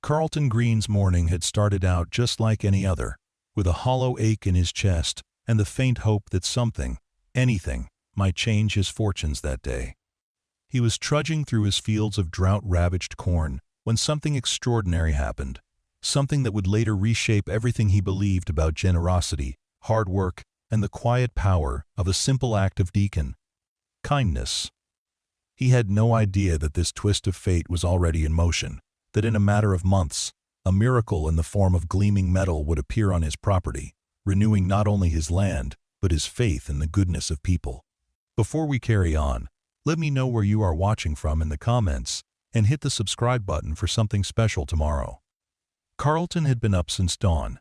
Carlton Green's morning had started out just like any other, with a hollow ache in his chest and the faint hope that something, anything, might change his fortunes that day. He was trudging through his fields of drought-ravaged corn when something extraordinary happened, something that would later reshape everything he believed about generosity, hard work, and the quiet power of a simple act of deacon: kindness. He had no idea that this twist of fate was already in motion, that in a matter of months, a miracle in the form of gleaming metal would appear on his property, renewing not only his land, but his faith in the goodness of people. Before we carry on, let me know where you are watching from in the comments, and hit the subscribe button for something special tomorrow. Carlton had been up since dawn,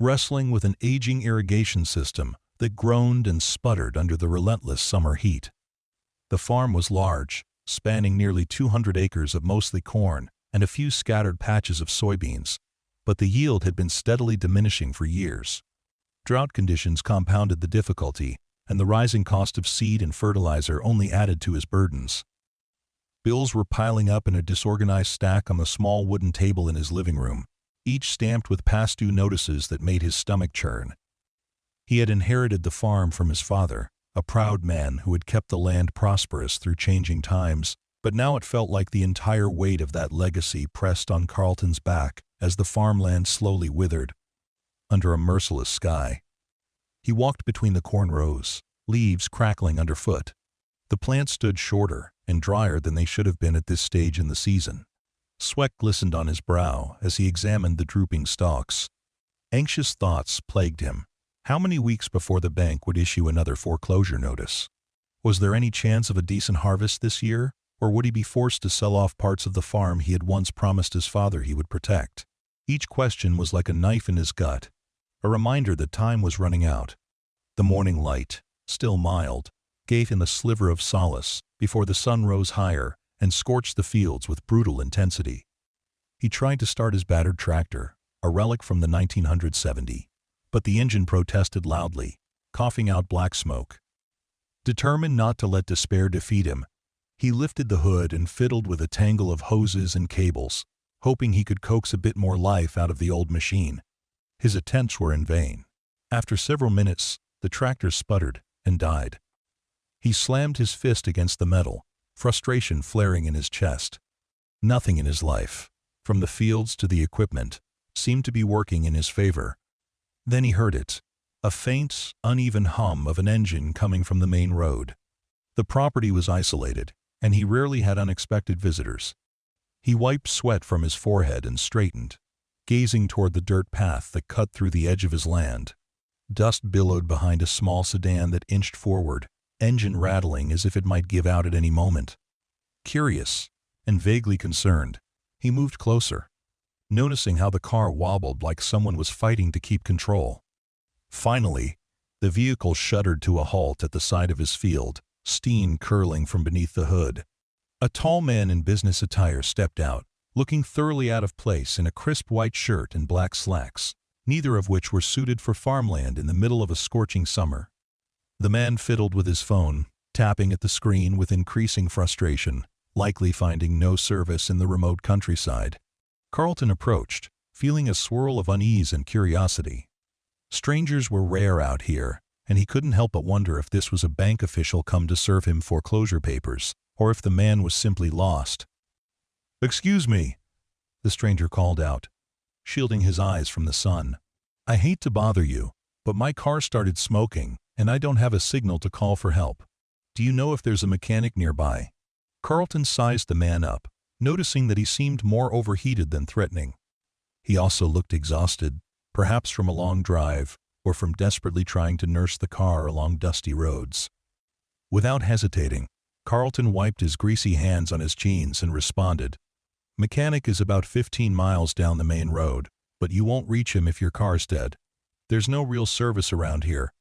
wrestling with an aging irrigation system that groaned and sputtered under the relentless summer heat. The farm was large, spanning nearly 200 acres of mostly corn and a few scattered patches of soybeans, but the yield had been steadily diminishing for years. Drought conditions compounded the difficulty, and the rising cost of seed and fertilizer only added to his burdens. Bills were piling up in a disorganized stack on the small wooden table in his living room, each stamped with past due notices that made his stomach churn. He had inherited the farm from his father, a proud man who had kept the land prosperous through changing times, but now it felt like the entire weight of that legacy pressed on Carlton's back as the farmland slowly withered under a merciless sky. He walked between the corn rows, leaves crackling underfoot. The plants stood shorter and drier than they should have been at this stage in the season. Sweat glistened on his brow as he examined the drooping stalks. Anxious thoughts plagued him. How many weeks before the bank would issue another foreclosure notice? Was there any chance of a decent harvest this year, or would he be forced to sell off parts of the farm he had once promised his father he would protect? Each question was like a knife in his gut, a reminder that time was running out. The morning light, still mild, gave him a sliver of solace before the sun rose higher and scorched the fields with brutal intensity. He tried to start his battered tractor, a relic from the 1970, but the engine protested loudly, coughing out black smoke. Determined not to let despair defeat him, he lifted the hood and fiddled with a tangle of hoses and cables, hoping he could coax a bit more life out of the old machine. His attempts were in vain. After several minutes, the tractor sputtered and died. He slammed his fist against the metal, frustration flaring in his chest. Nothing in his life, from the fields to the equipment, seemed to be working in his favor. Then he heard it, a faint, uneven hum of an engine coming from the main road. The property was isolated, and he rarely had unexpected visitors. He wiped sweat from his forehead and straightened, gazing toward the dirt path that cut through the edge of his land. Dust billowed behind a small sedan that inched forward, engine rattling as if it might give out at any moment. Curious and vaguely concerned, he moved closer, noticing how the car wobbled like someone was fighting to keep control. Finally, the vehicle shuddered to a halt at the side of his field, steam curling from beneath the hood. A tall man in business attire stepped out, looking thoroughly out of place in a crisp white shirt and black slacks, neither of which were suited for farmland in the middle of a scorching summer. The man fiddled with his phone, tapping at the screen with increasing frustration, likely finding no service in the remote countryside. Carlton approached, feeling a swirl of unease and curiosity. Strangers were rare out here, and he couldn't help but wonder if this was a bank official come to serve him foreclosure papers, or if the man was simply lost. "Excuse me," the stranger called out, shielding his eyes from the sun. "I hate to bother you, but my car started smoking, and I don't have a signal to call for help. Do you know if there's a mechanic nearby?" Carlton sized the man up, noticing that he seemed more overheated than threatening. He also looked exhausted, perhaps from a long drive, or from desperately trying to nurse the car along dusty roads. Without hesitating, Carlton wiped his greasy hands on his jeans and responded, "Mechanic is about 15 miles down the main road, but you won't reach him if your car's dead. There's no real service around here,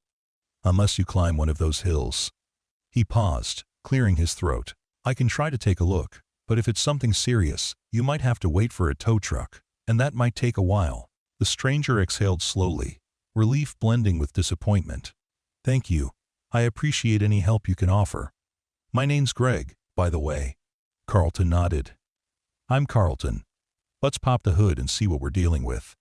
unless you climb one of those hills." He paused, clearing his throat. "I can try to take a look, but if it's something serious, you might have to wait for a tow truck, and that might take a while." The stranger exhaled slowly, relief blending with disappointment. "Thank you. I appreciate any help you can offer. My name's Greg, by the way." Carlton nodded. "I'm Carlton. Let's pop the hood and see what we're dealing with.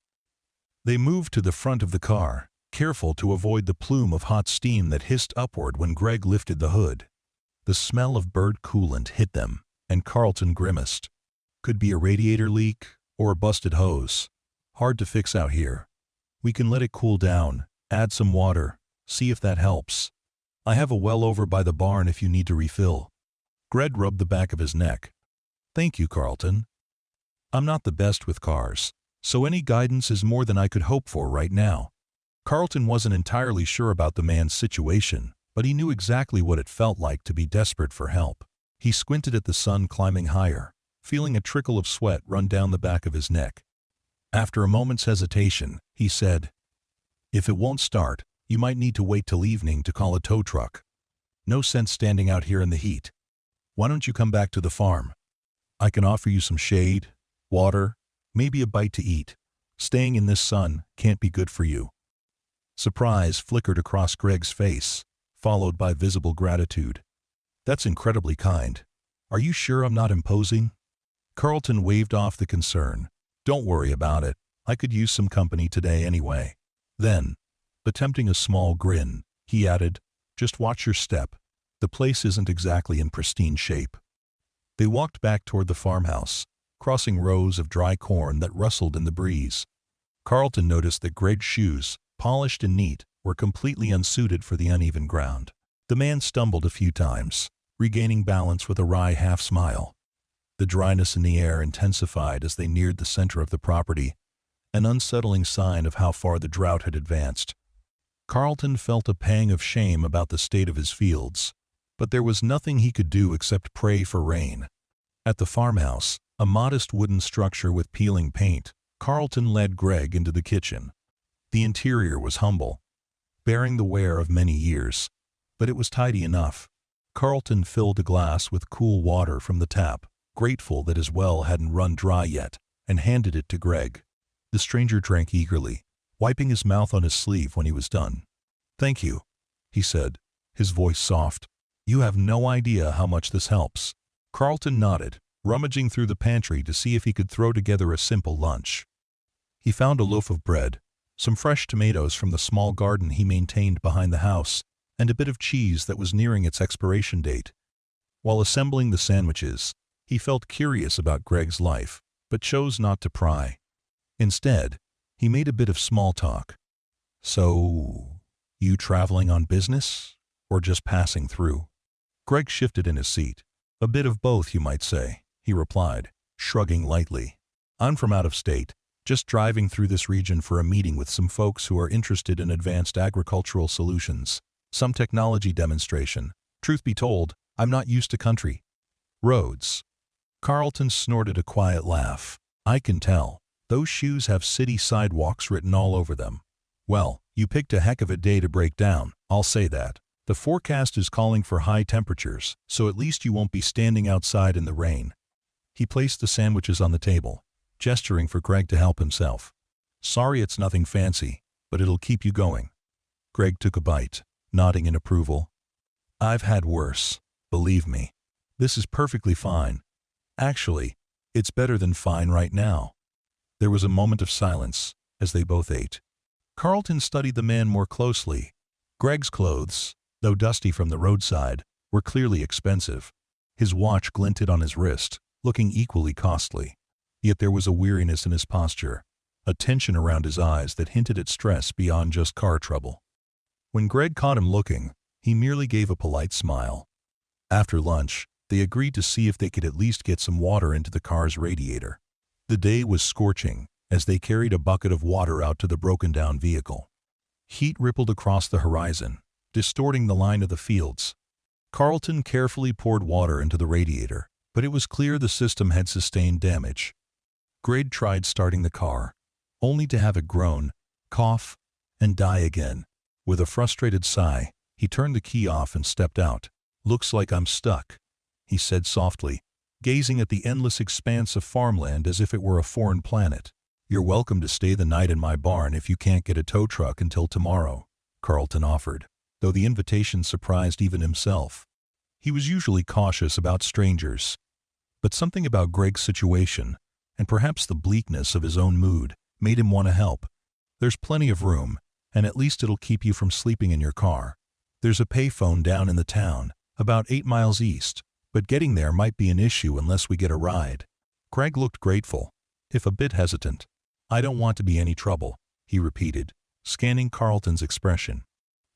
They moved to the front of the car, careful to avoid the plume of hot steam that hissed upward when Greg lifted the hood. The smell of bird coolant hit them, and Carlton grimaced. Could be a radiator leak or a busted hose. Hard to fix out here. We can let it cool down, add some water, see if that helps. I have a well over by the barn if you need to refill. Greg rubbed the back of his neck. Thank you, Carlton. I'm not the best with cars, so any guidance is more than I could hope for right now. Carlton wasn't entirely sure about the man's situation, but he knew exactly what it felt like to be desperate for help. He squinted at the sun climbing higher, feeling a trickle of sweat run down the back of his neck. After a moment's hesitation, he said, "If it won't start, you might need to wait till evening to call a tow truck. No sense standing out here in the heat. Why don't you come back to the farm? I can offer you some shade, water, maybe a bite to eat. Staying in this sun can't be good for you." Surprise flickered across Greg's face, followed by visible gratitude. "That's incredibly kind. Are you sure I'm not imposing?" Carlton waved off the concern. "Don't worry about it. I could use some company today anyway." Then, attempting a small grin, he added, "Just watch your step. The place isn't exactly in pristine shape." They walked back toward the farmhouse, crossing rows of dry corn that rustled in the breeze. Carlton noticed that Greg's shoes, polished and neat, were completely unsuited for the uneven ground. The man stumbled a few times, regaining balance with a wry half-smile. The dryness in the air intensified as they neared the center of the property, an unsettling sign of how far the drought had advanced. Carlton felt a pang of shame about the state of his fields, but there was nothing he could do except pray for rain. At the farmhouse, a modest wooden structure with peeling paint, Carlton led Greg into the kitchen. The interior was humble, bearing the wear of many years, but it was tidy enough. Carlton filled a glass with cool water from the tap, grateful that his well hadn't run dry yet, and handed it to Greg. The stranger drank eagerly, wiping his mouth on his sleeve when he was done. "Thank you," he said, his voice soft. "You have no idea how much this helps." Carlton nodded, rummaging through the pantry to see if he could throw together a simple lunch. He found a loaf of bread, some fresh tomatoes from the small garden he maintained behind the house, and a bit of cheese that was nearing its expiration date. While assembling the sandwiches, he felt curious about Greg's life, but chose not to pry. Instead, he made a bit of small talk. "So, you traveling on business, or just passing through?" Greg shifted in his seat. "A bit of both, you might say," he replied, shrugging lightly. "I'm from out of state, just driving through this region for a meeting with some folks who are interested in advanced agricultural solutions. Some technology demonstration. Truth be told, I'm not used to country roads." Carlton snorted a quiet laugh. "I can tell. Those shoes have city sidewalks written all over them. Well, you picked a heck of a day to break down, I'll say that. The forecast is calling for high temperatures, so at least you won't be standing outside in the rain." He placed the sandwiches on the table, gesturing for Greg to help himself. "Sorry it's nothing fancy, but it'll keep you going." Greg took a bite, nodding in approval. "I've had worse, believe me. This is perfectly fine. Actually, it's better than fine right now." There was a moment of silence as they both ate. Carlton studied the man more closely. Greg's clothes, though dusty from the roadside, were clearly expensive. His watch glinted on his wrist, looking equally costly. Yet there was a weariness in his posture, a tension around his eyes that hinted at stress beyond just car trouble. When Greg caught him looking, he merely gave a polite smile. After lunch, they agreed to see if they could at least get some water into the car's radiator. The day was scorching as they carried a bucket of water out to the broken-down vehicle. Heat rippled across the horizon, distorting the line of the fields. Carlton carefully poured water into the radiator, but it was clear the system had sustained damage. Greg tried starting the car, only to have it groan, cough, and die again. With a frustrated sigh, he turned the key off and stepped out. "Looks like I'm stuck," he said softly, gazing at the endless expanse of farmland as if it were a foreign planet. "You're welcome to stay the night in my barn if you can't get a tow truck until tomorrow," Carlton offered, though the invitation surprised even himself. He was usually cautious about strangers, but something about Greg's situation, and perhaps the bleakness of his own mood made him want to help. There's plenty of room, and at least it'll keep you from sleeping in your car. There's a payphone down in the town, about 8 miles east, but getting there might be an issue unless we get a ride. Greg looked grateful, if a bit hesitant. I don't want to be any trouble, he repeated, scanning Carlton's expression.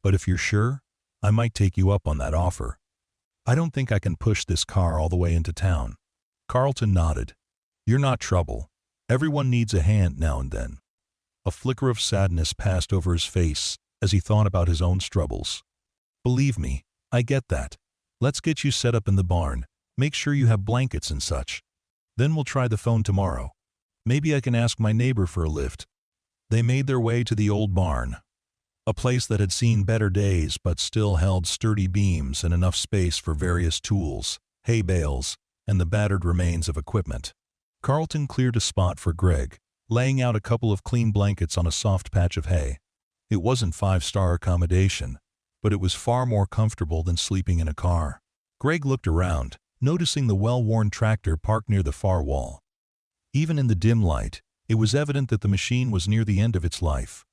But if you're sure, I might take you up on that offer. I don't think I can push this car all the way into town. Carlton nodded. You're not trouble. Everyone needs a hand now and then. A flicker of sadness passed over his face as he thought about his own struggles. Believe me, I get that. Let's get you set up in the barn. Make sure you have blankets and such. Then we'll try the phone tomorrow. Maybe I can ask my neighbor for a lift. They made their way to the old barn, a place that had seen better days but still held sturdy beams and enough space for various tools, hay bales, and the battered remains of equipment. Carlton cleared a spot for Greg, laying out a couple of clean blankets on a soft patch of hay. It wasn't 5-star accommodation, but it was far more comfortable than sleeping in a car. Greg looked around, noticing the well-worn tractor parked near the far wall. Even in the dim light, it was evident that the machine was near the end of its life.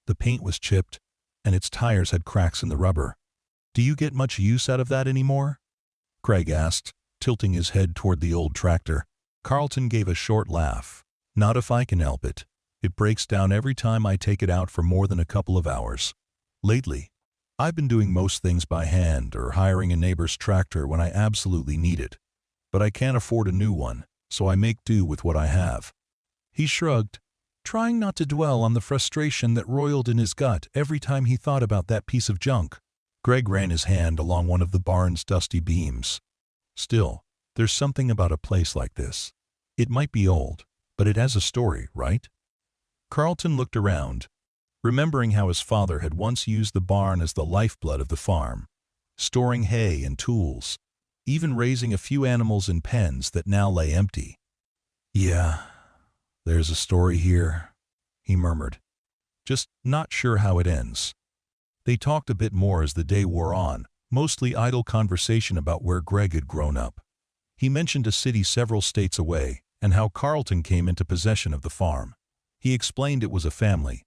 The paint was chipped, and its tires had cracks in the rubber. Do you get much use out of that anymore? Greg asked, tilting his head toward the old tractor. Carlton gave a short laugh. Not if I can help it. It breaks down every time I take it out for more than a couple of hours. Lately, I've been doing most things by hand or hiring a neighbor's tractor when I absolutely need it. But I can't afford a new one, so I make do with what I have. He shrugged, trying not to dwell on the frustration that roiled in his gut every time he thought about that piece of junk. Greg ran his hand along one of the barn's dusty beams. Still, there's something about a place like this. It might be old, but it has a story, right? Carlton looked around, remembering how his father had once used the barn as the lifeblood of the farm, storing hay and tools, even raising a few animals in pens that now lay empty. Yeah, there's a story here, he murmured, just not sure how it ends. They talked a bit more as the day wore on, mostly idle conversation about where Greg had grown up. He mentioned a city several states away, and how Carlton came into possession of the farm. He explained it was a family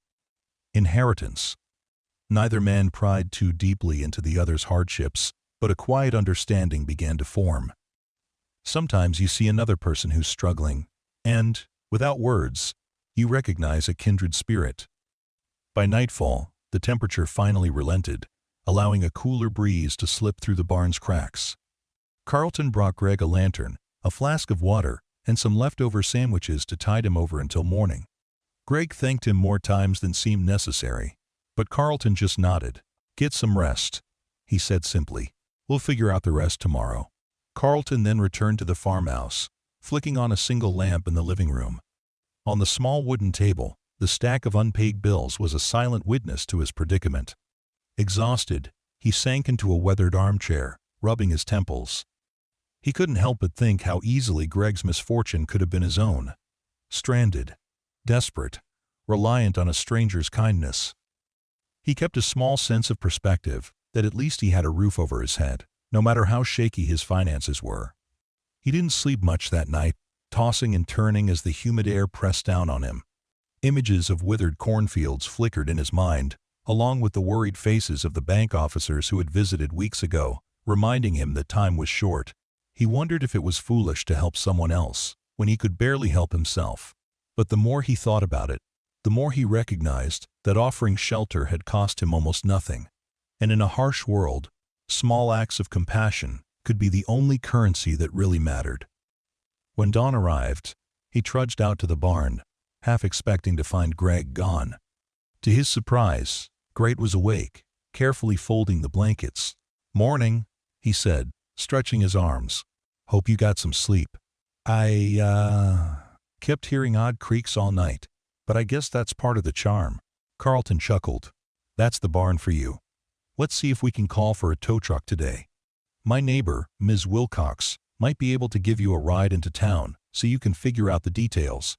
inheritance. Neither man pried too deeply into the other's hardships, but a quiet understanding began to form. Sometimes you see another person who's struggling, and, without words, you recognize a kindred spirit. By nightfall, the temperature finally relented, allowing a cooler breeze to slip through the barn's cracks. Carlton brought Greg a lantern, a flask of water, and some leftover sandwiches to tide him over until morning. Greg thanked him more times than seemed necessary, but Carlton just nodded. Get some rest, he said simply. We'll figure out the rest tomorrow. Carlton then returned to the farmhouse, flicking on a single lamp in the living room. On the small wooden table, the stack of unpaid bills was a silent witness to his predicament. Exhausted, he sank into a weathered armchair, rubbing his temples. He couldn't help but think how easily Greg's misfortune could have been his own. Stranded, desperate, reliant on a stranger's kindness. He kept a small sense of perspective, that at least he had a roof over his head, no matter how shaky his finances were. He didn't sleep much that night, tossing and turning as the humid air pressed down on him. Images of withered cornfields flickered in his mind, along with the worried faces of the bank officers who had visited weeks ago, reminding him that time was short. He wondered if it was foolish to help someone else, when he could barely help himself. But the more he thought about it, the more he recognized that offering shelter had cost him almost nothing. And in a harsh world, small acts of compassion could be the only currency that really mattered. When dawn arrived, he trudged out to the barn, half expecting to find Greg gone. To his surprise, Greg was awake, carefully folding the blankets. "Morning," he said, stretching his arms. "Hope you got some sleep. I kept hearing odd creaks all night, but I guess that's part of the charm." Carlton chuckled. "That's the barn for you. Let's see if we can call for a tow truck today. My neighbor, Ms. Wilcox, might be able to give you a ride into town so you can figure out the details."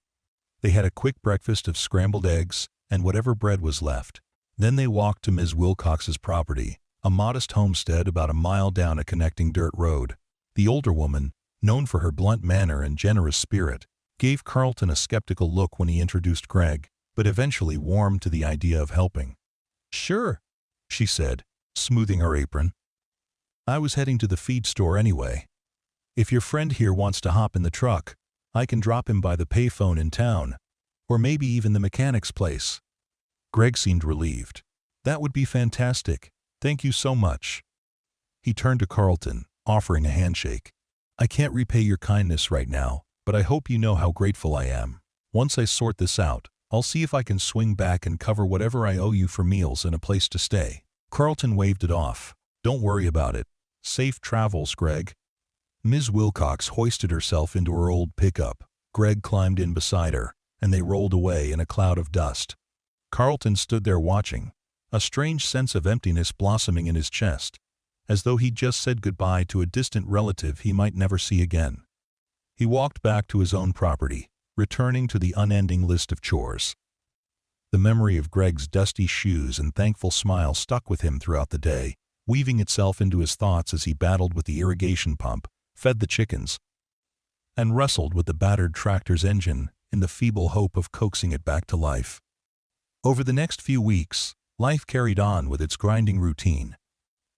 They had a quick breakfast of scrambled eggs and whatever bread was left. Then they walked to Ms. Wilcox's property, a modest homestead about a mile down a connecting dirt road. The older woman, known for her blunt manner and generous spirit, gave Carlton a skeptical look when he introduced Greg, but eventually warmed to the idea of helping. "Sure," she said, smoothing her apron. "I was heading to the feed store anyway. If your friend here wants to hop in the truck, I can drop him by the payphone in town, or maybe even the mechanic's place." Greg seemed relieved. "That would be fantastic. Thank you so much." He turned to Carlton, offering a handshake. "I can't repay your kindness right now, but I hope you know how grateful I am. Once I sort this out, I'll see if I can swing back and cover whatever I owe you for meals and a place to stay." Carlton waved it off. "Don't worry about it. Safe travels, Greg." Ms. Wilcox hoisted herself into her old pickup. Greg climbed in beside her, and they rolled away in a cloud of dust. Carlton stood there watching, a strange sense of emptiness blossoming in his chest, as though he'd just said goodbye to a distant relative he might never see again. He walked back to his own property, returning to the unending list of chores. The memory of Greg's dusty shoes and thankful smile stuck with him throughout the day, weaving itself into his thoughts as he battled with the irrigation pump, fed the chickens, and wrestled with the battered tractor's engine in the feeble hope of coaxing it back to life. Over the next few weeks, life carried on with its grinding routine.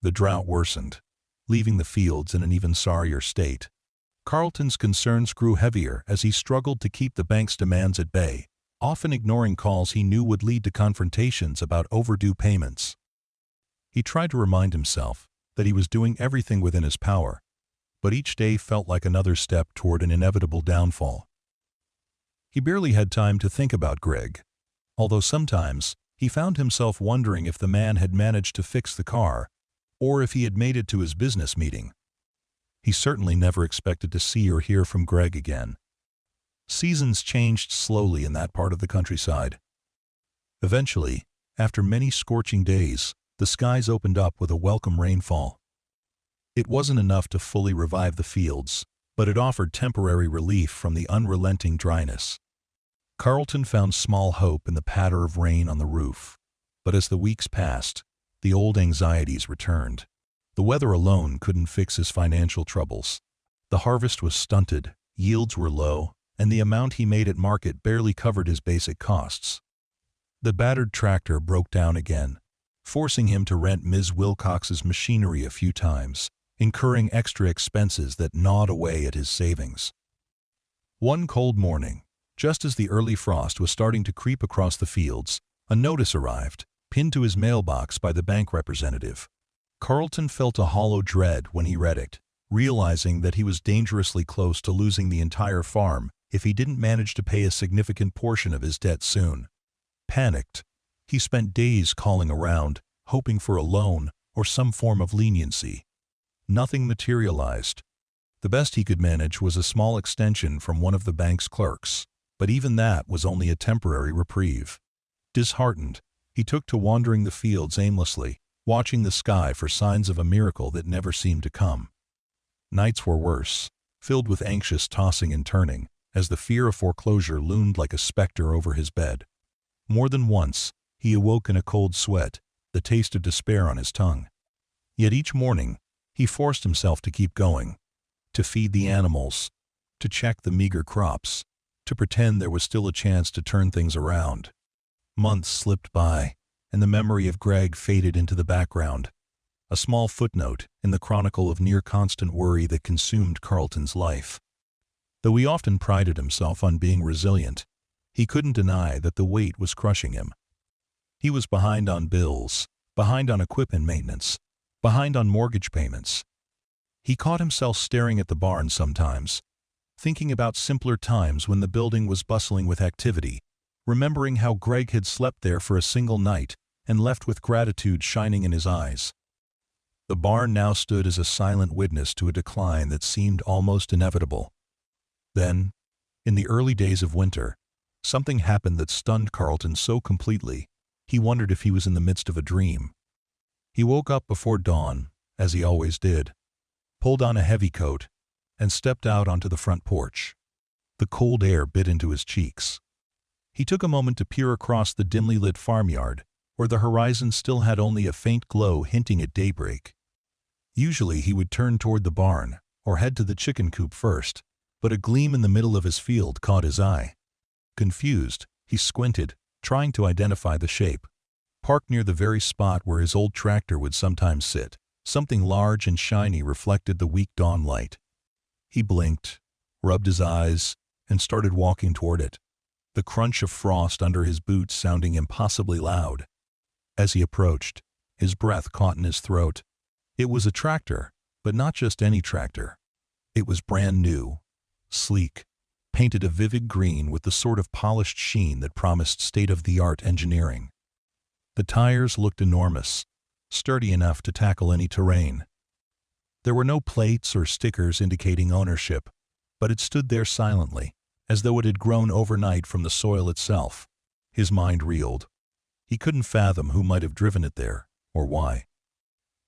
The drought worsened, leaving the fields in an even sorrier state. Carlton's concerns grew heavier as he struggled to keep the bank's demands at bay, often ignoring calls he knew would lead to confrontations about overdue payments. He tried to remind himself that he was doing everything within his power, but each day felt like another step toward an inevitable downfall. He barely had time to think about Greg, although sometimes he found himself wondering if the man had managed to fix the car, or if he had made it to his business meeting. He certainly never expected to see or hear from Greg again. Seasons changed slowly in that part of the countryside. Eventually, after many scorching days, the skies opened up with a welcome rainfall. It wasn't enough to fully revive the fields, but it offered temporary relief from the unrelenting dryness. Carlton found small hope in the patter of rain on the roof, but as the weeks passed, the old anxieties returned. The weather alone couldn't fix his financial troubles. The harvest was stunted, yields were low, and the amount he made at market barely covered his basic costs. The battered tractor broke down again, forcing him to rent Ms. Wilcox's machinery a few times, incurring extra expenses that gnawed away at his savings. One cold morning, just as the early frost was starting to creep across the fields, a notice arrived, pinned to his mailbox by the bank representative. Carlton felt a hollow dread when he read it, realizing that he was dangerously close to losing the entire farm if he didn't manage to pay a significant portion of his debt soon. Panicked, he spent days calling around, hoping for a loan or some form of leniency. Nothing materialized. The best he could manage was a small extension from one of the bank's clerks, but even that was only a temporary reprieve. Disheartened, he took to wandering the fields aimlessly, watching the sky for signs of a miracle that never seemed to come. Nights were worse, filled with anxious tossing and turning, as the fear of foreclosure loomed like a specter over his bed. More than once, he awoke in a cold sweat, the taste of despair on his tongue. Yet each morning, he forced himself to keep going, to feed the animals, to check the meager crops, to pretend there was still a chance to turn things around. Months slipped by, and the memory of Greg faded into the background, a small footnote in the chronicle of near-constant worry that consumed Carlton's life. Though he often prided himself on being resilient, he couldn't deny that the weight was crushing him. He was behind on bills, behind on equipment maintenance, behind on mortgage payments. He caught himself staring at the barn sometimes, thinking about simpler times when the building was bustling with activity, remembering how Greg had slept there for a single night and left with gratitude shining in his eyes. The barn now stood as a silent witness to a decline that seemed almost inevitable. Then, in the early days of winter, something happened that stunned Carlton so completely, he wondered if he was in the midst of a dream. He woke up before dawn, as he always did, pulled on a heavy coat, and stepped out onto the front porch. The cold air bit into his cheeks. He took a moment to peer across the dimly lit farmyard, where the horizon still had only a faint glow hinting at daybreak. Usually he would turn toward the barn, or head to the chicken coop first, but a gleam in the middle of his field caught his eye. Confused, he squinted, trying to identify the shape. Parked near the very spot where his old tractor would sometimes sit, something large and shiny reflected the weak dawn light. He blinked, rubbed his eyes, and started walking toward it, the crunch of frost under his boots sounding impossibly loud. As he approached, his breath caught in his throat. It was a tractor, but not just any tractor. It was brand new, sleek, painted a vivid green with the sort of polished sheen that promised state-of-the-art engineering. The tires looked enormous, sturdy enough to tackle any terrain. There were no plates or stickers indicating ownership, but it stood there silently, as though it had grown overnight from the soil itself. His mind reeled. He couldn't fathom who might have driven it there, or why.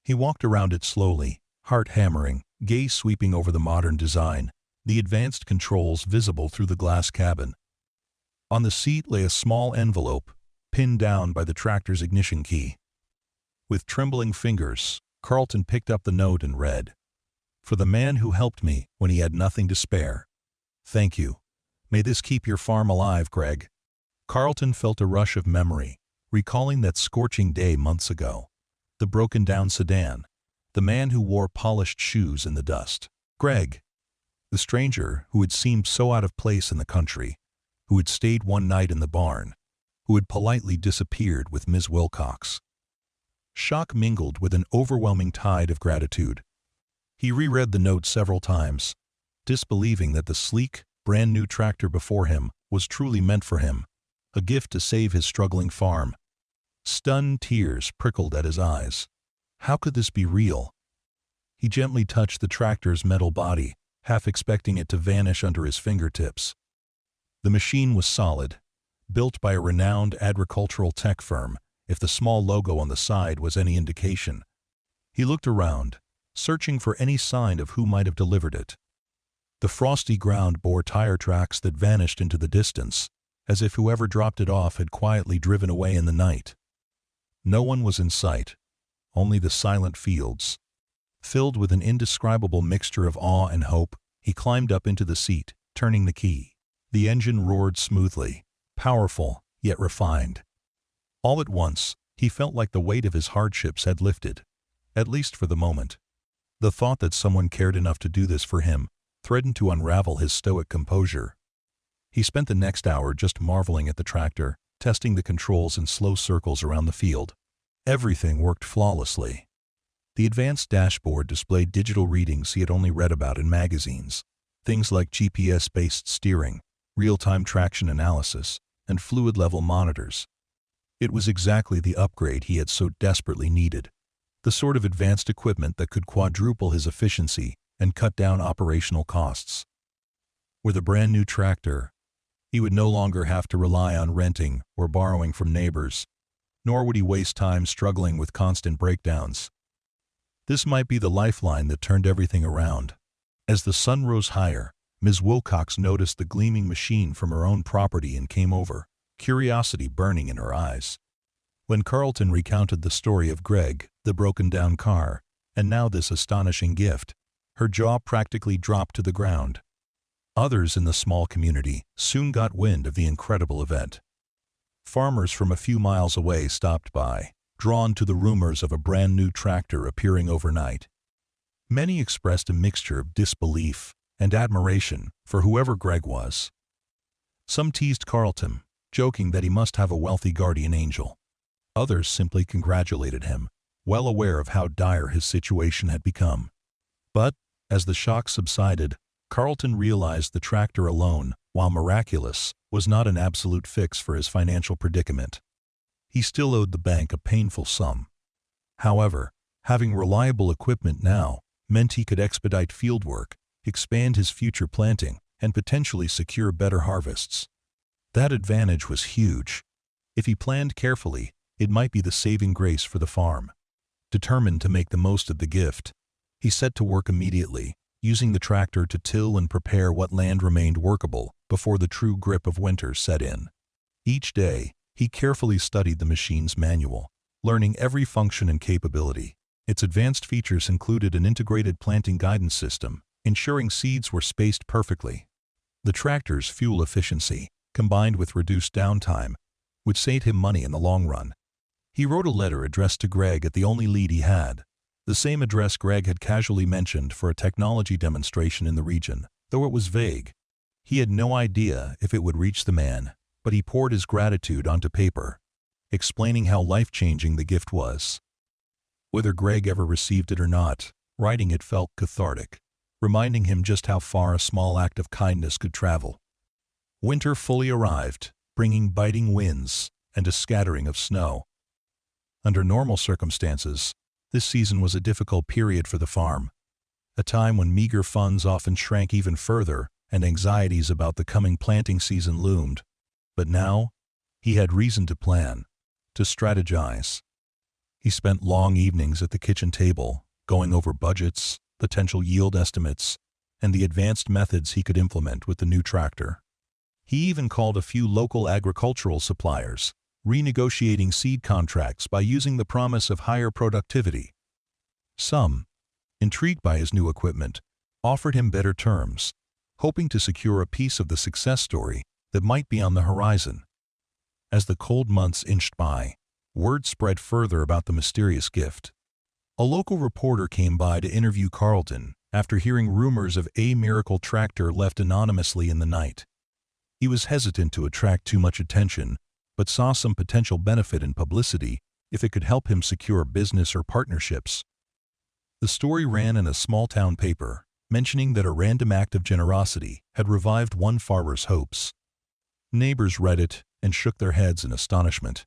He walked around it slowly, heart hammering, gaze sweeping over the modern design, the advanced controls visible through the glass cabin. On the seat lay a small envelope, pinned down by the tractor's ignition key. With trembling fingers, Carlton picked up the note and read, "For the man who helped me when he had nothing to spare. Thank you. May this keep your farm alive, Greg." Carlton felt a rush of memory, recalling that scorching day months ago. The broken-down sedan, the man who wore polished shoes in the dust. Greg, the stranger who had seemed so out of place in the country, who had stayed one night in the barn, who had politely disappeared with Ms. Wilcox. Shock mingled with an overwhelming tide of gratitude. He reread the note several times, disbelieving that the sleek, brand-new tractor before him was truly meant for him, a gift to save his struggling farm. Stunned tears prickled at his eyes. How could this be real? He gently touched the tractor's metal body, half expecting it to vanish under his fingertips. The machine was solid, built by a renowned agricultural tech firm, if the small logo on the side was any indication. He looked around, searching for any sign of who might have delivered it. The frosty ground bore tire tracks that vanished into the distance, as if whoever dropped it off had quietly driven away in the night. No one was in sight, only the silent fields. Filled with an indescribable mixture of awe and hope, he climbed up into the seat, turning the key. The engine roared smoothly, powerful yet refined. All at once, he felt like the weight of his hardships had lifted, at least for the moment. The thought that someone cared enough to do this for him threatened to unravel his stoic composure. He spent the next hour just marveling at the tractor, testing the controls in slow circles around the field. Everything worked flawlessly. The advanced dashboard displayed digital readings he had only read about in magazines, things like GPS-based steering, real-time traction analysis, and fluid-level monitors. It was exactly the upgrade he had so desperately needed, the sort of advanced equipment that could quadruple his efficiency and cut down operational costs. With a brand-new tractor, he would no longer have to rely on renting or borrowing from neighbors, nor would he waste time struggling with constant breakdowns. This might be the lifeline that turned everything around. As the sun rose higher, Ms. Wilcox noticed the gleaming machine from her own property and came over, curiosity burning in her eyes. When Carlton recounted the story of Greg, the broken-down car, and now this astonishing gift, her jaw practically dropped to the ground. Others in the small community soon got wind of the incredible event. Farmers from a few miles away stopped by, drawn to the rumors of a brand-new tractor appearing overnight. Many expressed a mixture of disbelief and admiration for whoever Greg was. Some teased Carlton, joking that he must have a wealthy guardian angel. Others simply congratulated him, well aware of how dire his situation had become. But, as the shock subsided, Carlton realized the tractor alone, while miraculous, was not an absolute fix for his financial predicament. He still owed the bank a painful sum. However, having reliable equipment now meant he could expedite fieldwork, expand his future planting, and potentially secure better harvests. That advantage was huge. If he planned carefully, it might be the saving grace for the farm. Determined to make the most of the gift, he set to work immediately, using the tractor to till and prepare what land remained workable before the true grip of winter set in. Each day, he carefully studied the machine's manual, learning every function and capability. Its advanced features included an integrated planting guidance system, ensuring seeds were spaced perfectly. The tractor's fuel efficiency, combined with reduced downtime, would save him money in the long run. He wrote a letter addressed to Greg at the only lead he had, the same address Greg had casually mentioned for a technology demonstration in the region, though it was vague. He had no idea if it would reach the man, but he poured his gratitude onto paper, explaining how life-changing the gift was. Whether Greg ever received it or not, writing it felt cathartic, reminding him just how far a small act of kindness could travel. Winter fully arrived, bringing biting winds and a scattering of snow. Under normal circumstances, this season was a difficult period for the farm, a time when meager funds often shrank even further and anxieties about the coming planting season loomed. But now, he had reason to plan, to strategize. He spent long evenings at the kitchen table, going over budgets, potential yield estimates, and the advanced methods he could implement with the new tractor. He even called a few local agricultural suppliers, renegotiating seed contracts by using the promise of higher productivity. Some, intrigued by his new equipment, offered him better terms, hoping to secure a piece of the success story that might be on the horizon. As the cold months inched by, word spread further about the mysterious gift. A local reporter came by to interview Carlton after hearing rumors of a miracle tractor left anonymously in the night. He was hesitant to attract too much attention, but saw some potential benefit in publicity if it could help him secure business or partnerships. The story ran in a small-town paper, mentioning that a random act of generosity had revived one farmer's hopes. Neighbors read it and shook their heads in astonishment.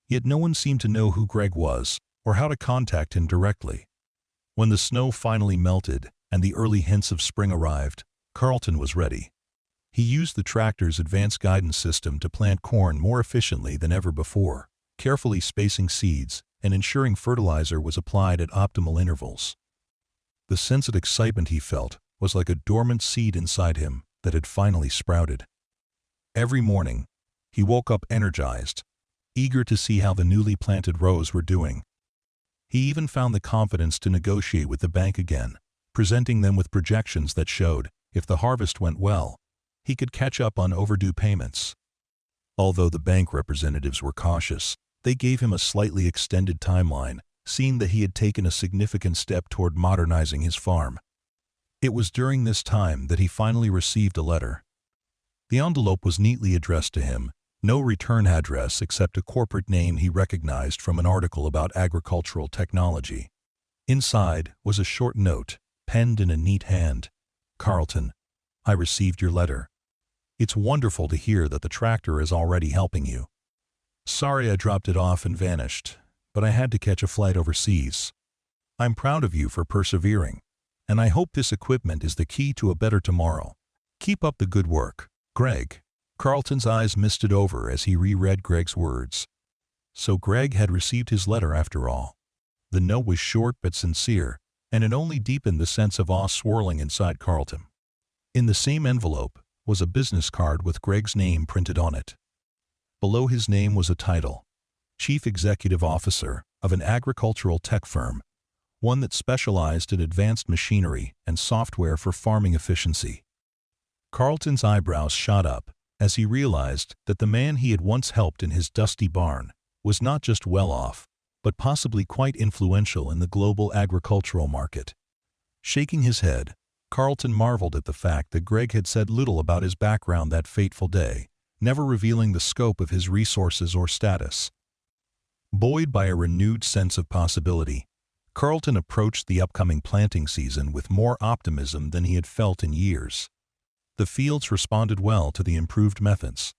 Yet no one seemed to know who Greg was or how to contact him directly. When the snow finally melted and the early hints of spring arrived, Carlton was ready. He used the tractor's advanced guidance system to plant corn more efficiently than ever before, carefully spacing seeds and ensuring fertilizer was applied at optimal intervals. The sense of excitement he felt was like a dormant seed inside him that had finally sprouted. Every morning, he woke up energized, eager to see how the newly planted rows were doing. He even found the confidence to negotiate with the bank again, presenting them with projections that showed, if the harvest went well, he could catch up on overdue payments. Although the bank representatives were cautious, they gave him a slightly extended timeline, seeing that he had taken a significant step toward modernizing his farm. It was during this time that he finally received a letter. The envelope was neatly addressed to him, no return address except a corporate name he recognized from an article about agricultural technology. Inside was a short note, penned in a neat hand. "Carlton, I received your letter. It's wonderful to hear that the tractor is already helping you. Sorry I dropped it off and vanished, but I had to catch a flight overseas. I'm proud of you for persevering, and I hope this equipment is the key to a better tomorrow. Keep up the good work, Greg." Carlton's eyes misted over as he reread Greg's words. So Greg had received his letter after all. The note was short but sincere, and it only deepened the sense of awe swirling inside Carlton. In the same envelope was a business card with Greg's name printed on it. Below his name was a title, Chief Executive Officer of an agricultural tech firm, one that specialized in advanced machinery and software for farming efficiency. Carlton's eyebrows shot up as he realized that the man he had once helped in his dusty barn was not just well off, but possibly quite influential in the global agricultural market. Shaking his head, Carlton marveled at the fact that Greg had said little about his background that fateful day, never revealing the scope of his resources or status. Buoyed by a renewed sense of possibility, Carlton approached the upcoming planting season with more optimism than he had felt in years. The fields responded well to the improved methods.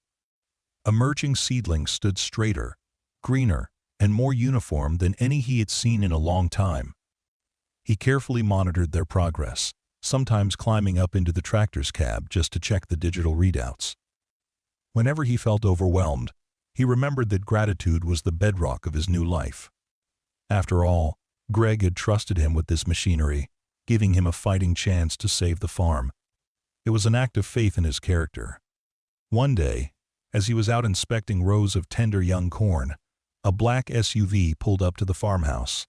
Emerging seedlings stood straighter, greener, and more uniform than any he had seen in a long time. He carefully monitored their progress, sometimes climbing up into the tractor's cab just to check the digital readouts. Whenever he felt overwhelmed, he remembered that gratitude was the bedrock of his new life. After all, Greg had trusted him with this machinery, giving him a fighting chance to save the farm. It was an act of faith in his character. One day, as he was out inspecting rows of tender young corn, a black SUV pulled up to the farmhouse.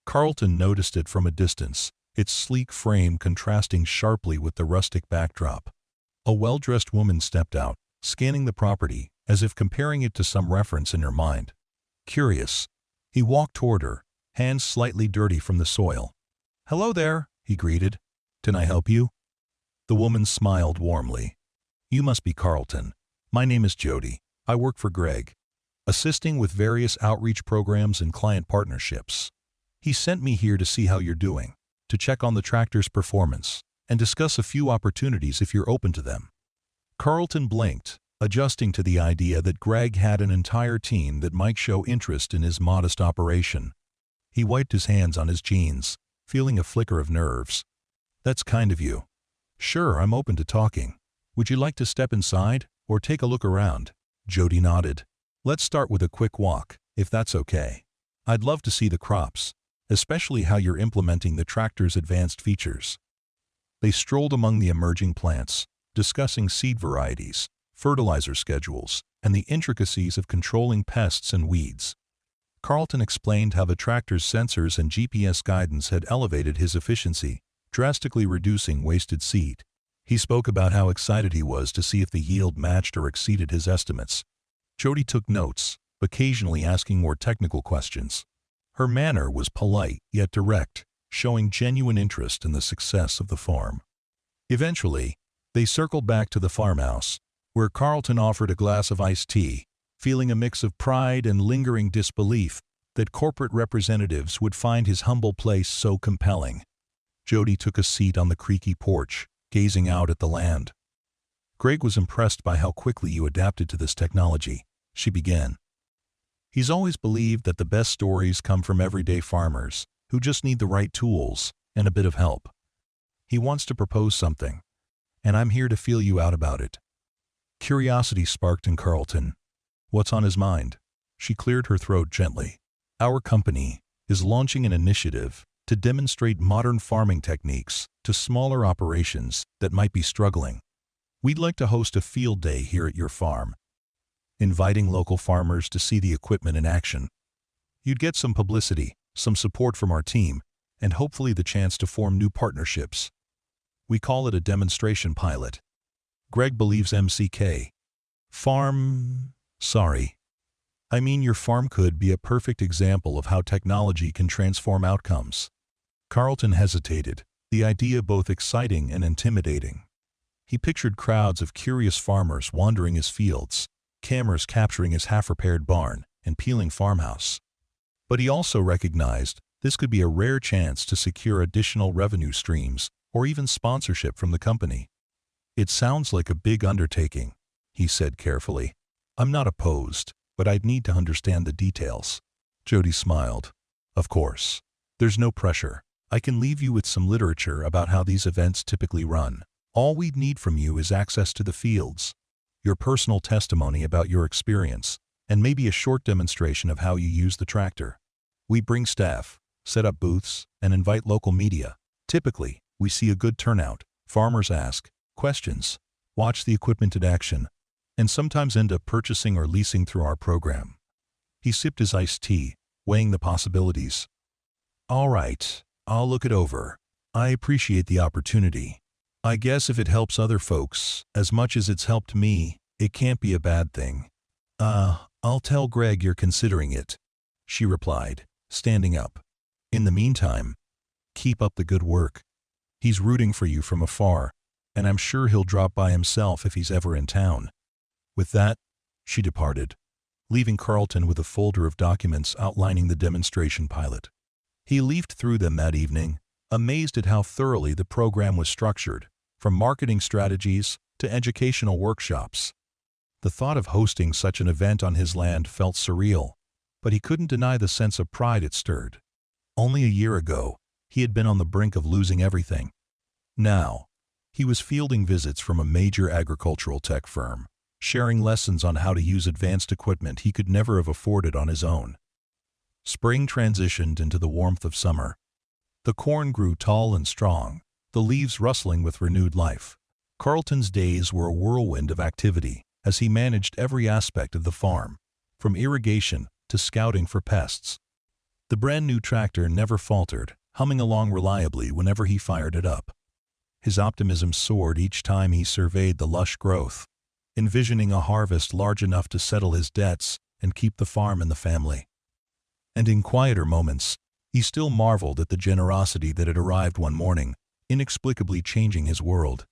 Carlton noticed it from a distance, its sleek frame contrasting sharply with the rustic backdrop. A well-dressed woman stepped out, scanning the property, as if comparing it to some reference in her mind. Curious, he walked toward her, hands slightly dirty from the soil. "Hello there," he greeted. "Can I help you?" The woman smiled warmly. "You must be Carlton. My name is Jody. I work for Greg, assisting with various outreach programs and client partnerships. He sent me here to see how you're doing, to check on the tractor's performance, and discuss a few opportunities if you're open to them." Carlton blinked, adjusting to the idea that Greg had an entire team that might show interest in his modest operation. He wiped his hands on his jeans, feeling a flicker of nerves. "That's kind of you." "Sure, I'm open to talking. Would you like to step inside, or take a look around?" Jody nodded. "Let's start with a quick walk, if that's okay. I'd love to see the crops, especially how you're implementing the tractor's advanced features." They strolled among the emerging plants, discussing seed varieties, fertilizer schedules, and the intricacies of controlling pests and weeds. Carlton explained how the tractor's sensors and GPS guidance had elevated his efficiency, drastically reducing wasted seed. He spoke about how excited he was to see if the yield matched or exceeded his estimates. Jody took notes, occasionally asking more technical questions. Her manner was polite yet direct, showing genuine interest in the success of the farm. Eventually, they circled back to the farmhouse, where Carlton offered a glass of iced tea, feeling a mix of pride and lingering disbelief that corporate representatives would find his humble place so compelling. Jody took a seat on the creaky porch, gazing out at the land. "Greg was impressed by how quickly you adapted to this technology," she began. "He's always believed that the best stories come from everyday farmers who just need the right tools and a bit of help. He wants to propose something, and I'm here to feel you out about it." Curiosity sparked in Carlton. "What's on his mind?" She cleared her throat gently. "Our company is launching an initiative to demonstrate modern farming techniques to smaller operations that might be struggling. We'd like to host a field day here at your farm, inviting local farmers to see the equipment in action. You'd get some publicity, some support from our team, and hopefully the chance to form new partnerships. We call it a demonstration pilot. Greg believes MCK. Sorry. I mean, your farm could be a perfect example of how technology can transform outcomes." Carlton hesitated, the idea both exciting and intimidating. He pictured crowds of curious farmers wandering his fields, cameras capturing his half-repaired barn and peeling farmhouse. But he also recognized this could be a rare chance to secure additional revenue streams or even sponsorship from the company. "It sounds like a big undertaking," he said carefully. "I'm not opposed, but I'd need to understand the details." Jody smiled. "Of course. There's no pressure. I can leave you with some literature about how these events typically run. All we'd need from you is access to the fields, your personal testimony about your experience, and maybe a short demonstration of how you use the tractor. We bring staff, set up booths, and invite local media. Typically, we see a good turnout. Farmers ask questions, watch the equipment in action, and sometimes end up purchasing or leasing through our program." He sipped his iced tea, weighing the possibilities. "All right, I'll look it over. I appreciate the opportunity. I guess if it helps other folks as much as it's helped me, it can't be a bad thing." I'll tell Greg you're considering it," she replied, standing up. "In the meantime, keep up the good work. He's rooting for you from afar, and I'm sure he'll drop by himself if he's ever in town." With that, she departed, leaving Carlton with a folder of documents outlining the demonstration pilot. He leafed through them that evening, amazed at how thoroughly the program was structured, from marketing strategies to educational workshops. The thought of hosting such an event on his land felt surreal, but he couldn't deny the sense of pride it stirred. Only a year ago, he had been on the brink of losing everything. Now, he was fielding visits from a major agricultural tech firm, sharing lessons on how to use advanced equipment he could never have afforded on his own. Spring transitioned into the warmth of summer. The corn grew tall and strong, the leaves rustling with renewed life. Carlton's days were a whirlwind of activity as he managed every aspect of the farm, from irrigation to scouting for pests. The brand new tractor never faltered, humming along reliably whenever he fired it up. His optimism soared each time he surveyed the lush growth, envisioning a harvest large enough to settle his debts and keep the farm in the family. And in quieter moments, he still marveled at the generosity that had arrived one morning, inexplicably changing his world.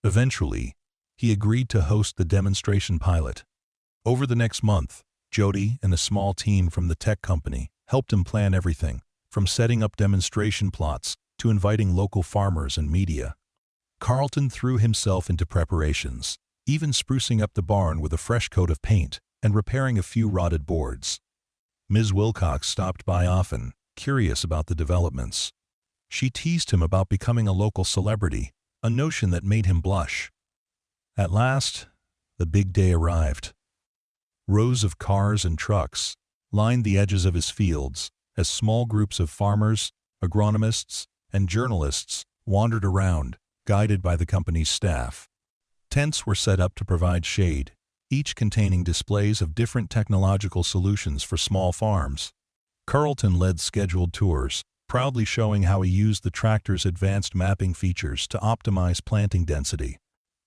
Eventually, he agreed to host the demonstration pilot. Over the next month, Jody and a small team from the tech company helped him plan everything, from setting up demonstration plots to inviting local farmers and media. Carlton threw himself into preparations, even sprucing up the barn with a fresh coat of paint and repairing a few rotted boards. Ms. Wilcox stopped by often, curious about the developments. She teased him about becoming a local celebrity, a notion that made him blush. At last, the big day arrived. Rows of cars and trucks lined the edges of his fields as small groups of farmers, agronomists, and journalists wandered around, guided by the company's staff. Tents were set up to provide shade, each containing displays of different technological solutions for small farms. Carlton led scheduled tours, proudly showing how he used the tractor's advanced mapping features to optimize planting density.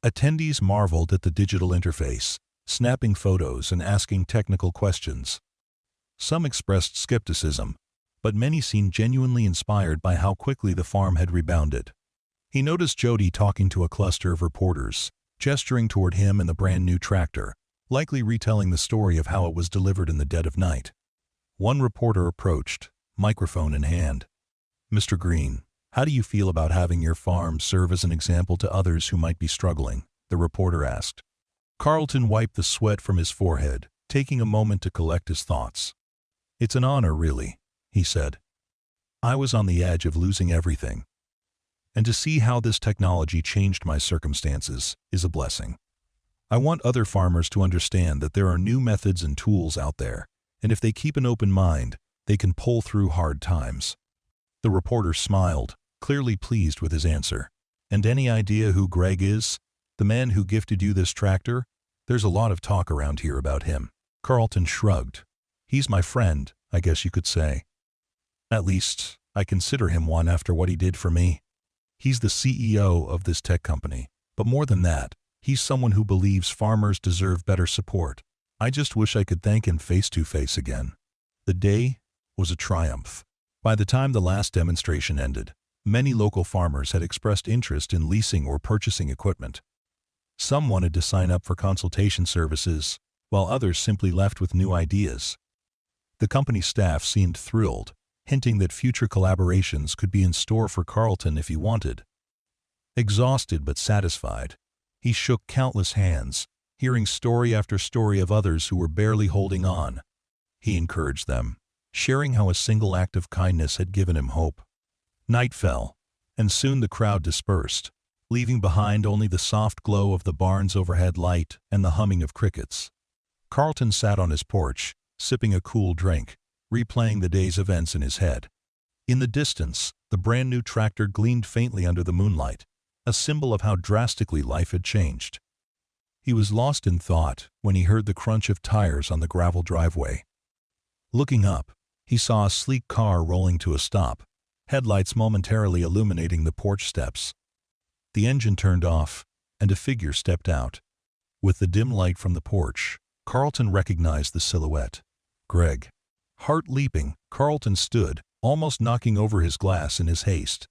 Attendees marveled at the digital interface, snapping photos and asking technical questions. Some expressed skepticism, but many seemed genuinely inspired by how quickly the farm had rebounded. He noticed Jody talking to a cluster of reporters, gesturing toward him and the brand-new tractor, likely retelling the story of how it was delivered in the dead of night. One reporter approached, microphone in hand. "Mr. Green, how do you feel about having your farm serve as an example to others who might be struggling?" the reporter asked. Carlton wiped the sweat from his forehead, taking a moment to collect his thoughts. "It's an honor, really," he said. "I was on the edge of losing everything. And to see how this technology changed my circumstances is a blessing. I want other farmers to understand that there are new methods and tools out there, and if they keep an open mind, they can pull through hard times." The reporter smiled, clearly pleased with his answer. "And any idea who Greg is? The man who gifted you this tractor? There's a lot of talk around here about him." Carlton shrugged. "He's my friend, I guess you could say. At least, I consider him one after what he did for me. He's the CEO of this tech company, but more than that, he's someone who believes farmers deserve better support. I just wish I could thank him face-to-face again." The day was a triumph. By the time the last demonstration ended, many local farmers had expressed interest in leasing or purchasing equipment. Some wanted to sign up for consultation services, while others simply left with new ideas. The company staff seemed thrilled, hinting that future collaborations could be in store for Carlton if he wanted. Exhausted but satisfied, he shook countless hands, hearing story after story of others who were barely holding on. He encouraged them, sharing how a single act of kindness had given him hope. Night fell, and soon the crowd dispersed, leaving behind only the soft glow of the barn's overhead light and the humming of crickets. Carlton sat on his porch, sipping a cool drink, replaying the day's events in his head. In the distance, the brand-new tractor gleamed faintly under the moonlight, a symbol of how drastically life had changed. He was lost in thought when he heard the crunch of tires on the gravel driveway. Looking up, he saw a sleek car rolling to a stop, headlights momentarily illuminating the porch steps. The engine turned off, and a figure stepped out. With the dim light from the porch, Carlton recognized the silhouette. Greg. Heart leaping, Carlton stood, almost knocking over his glass in his haste.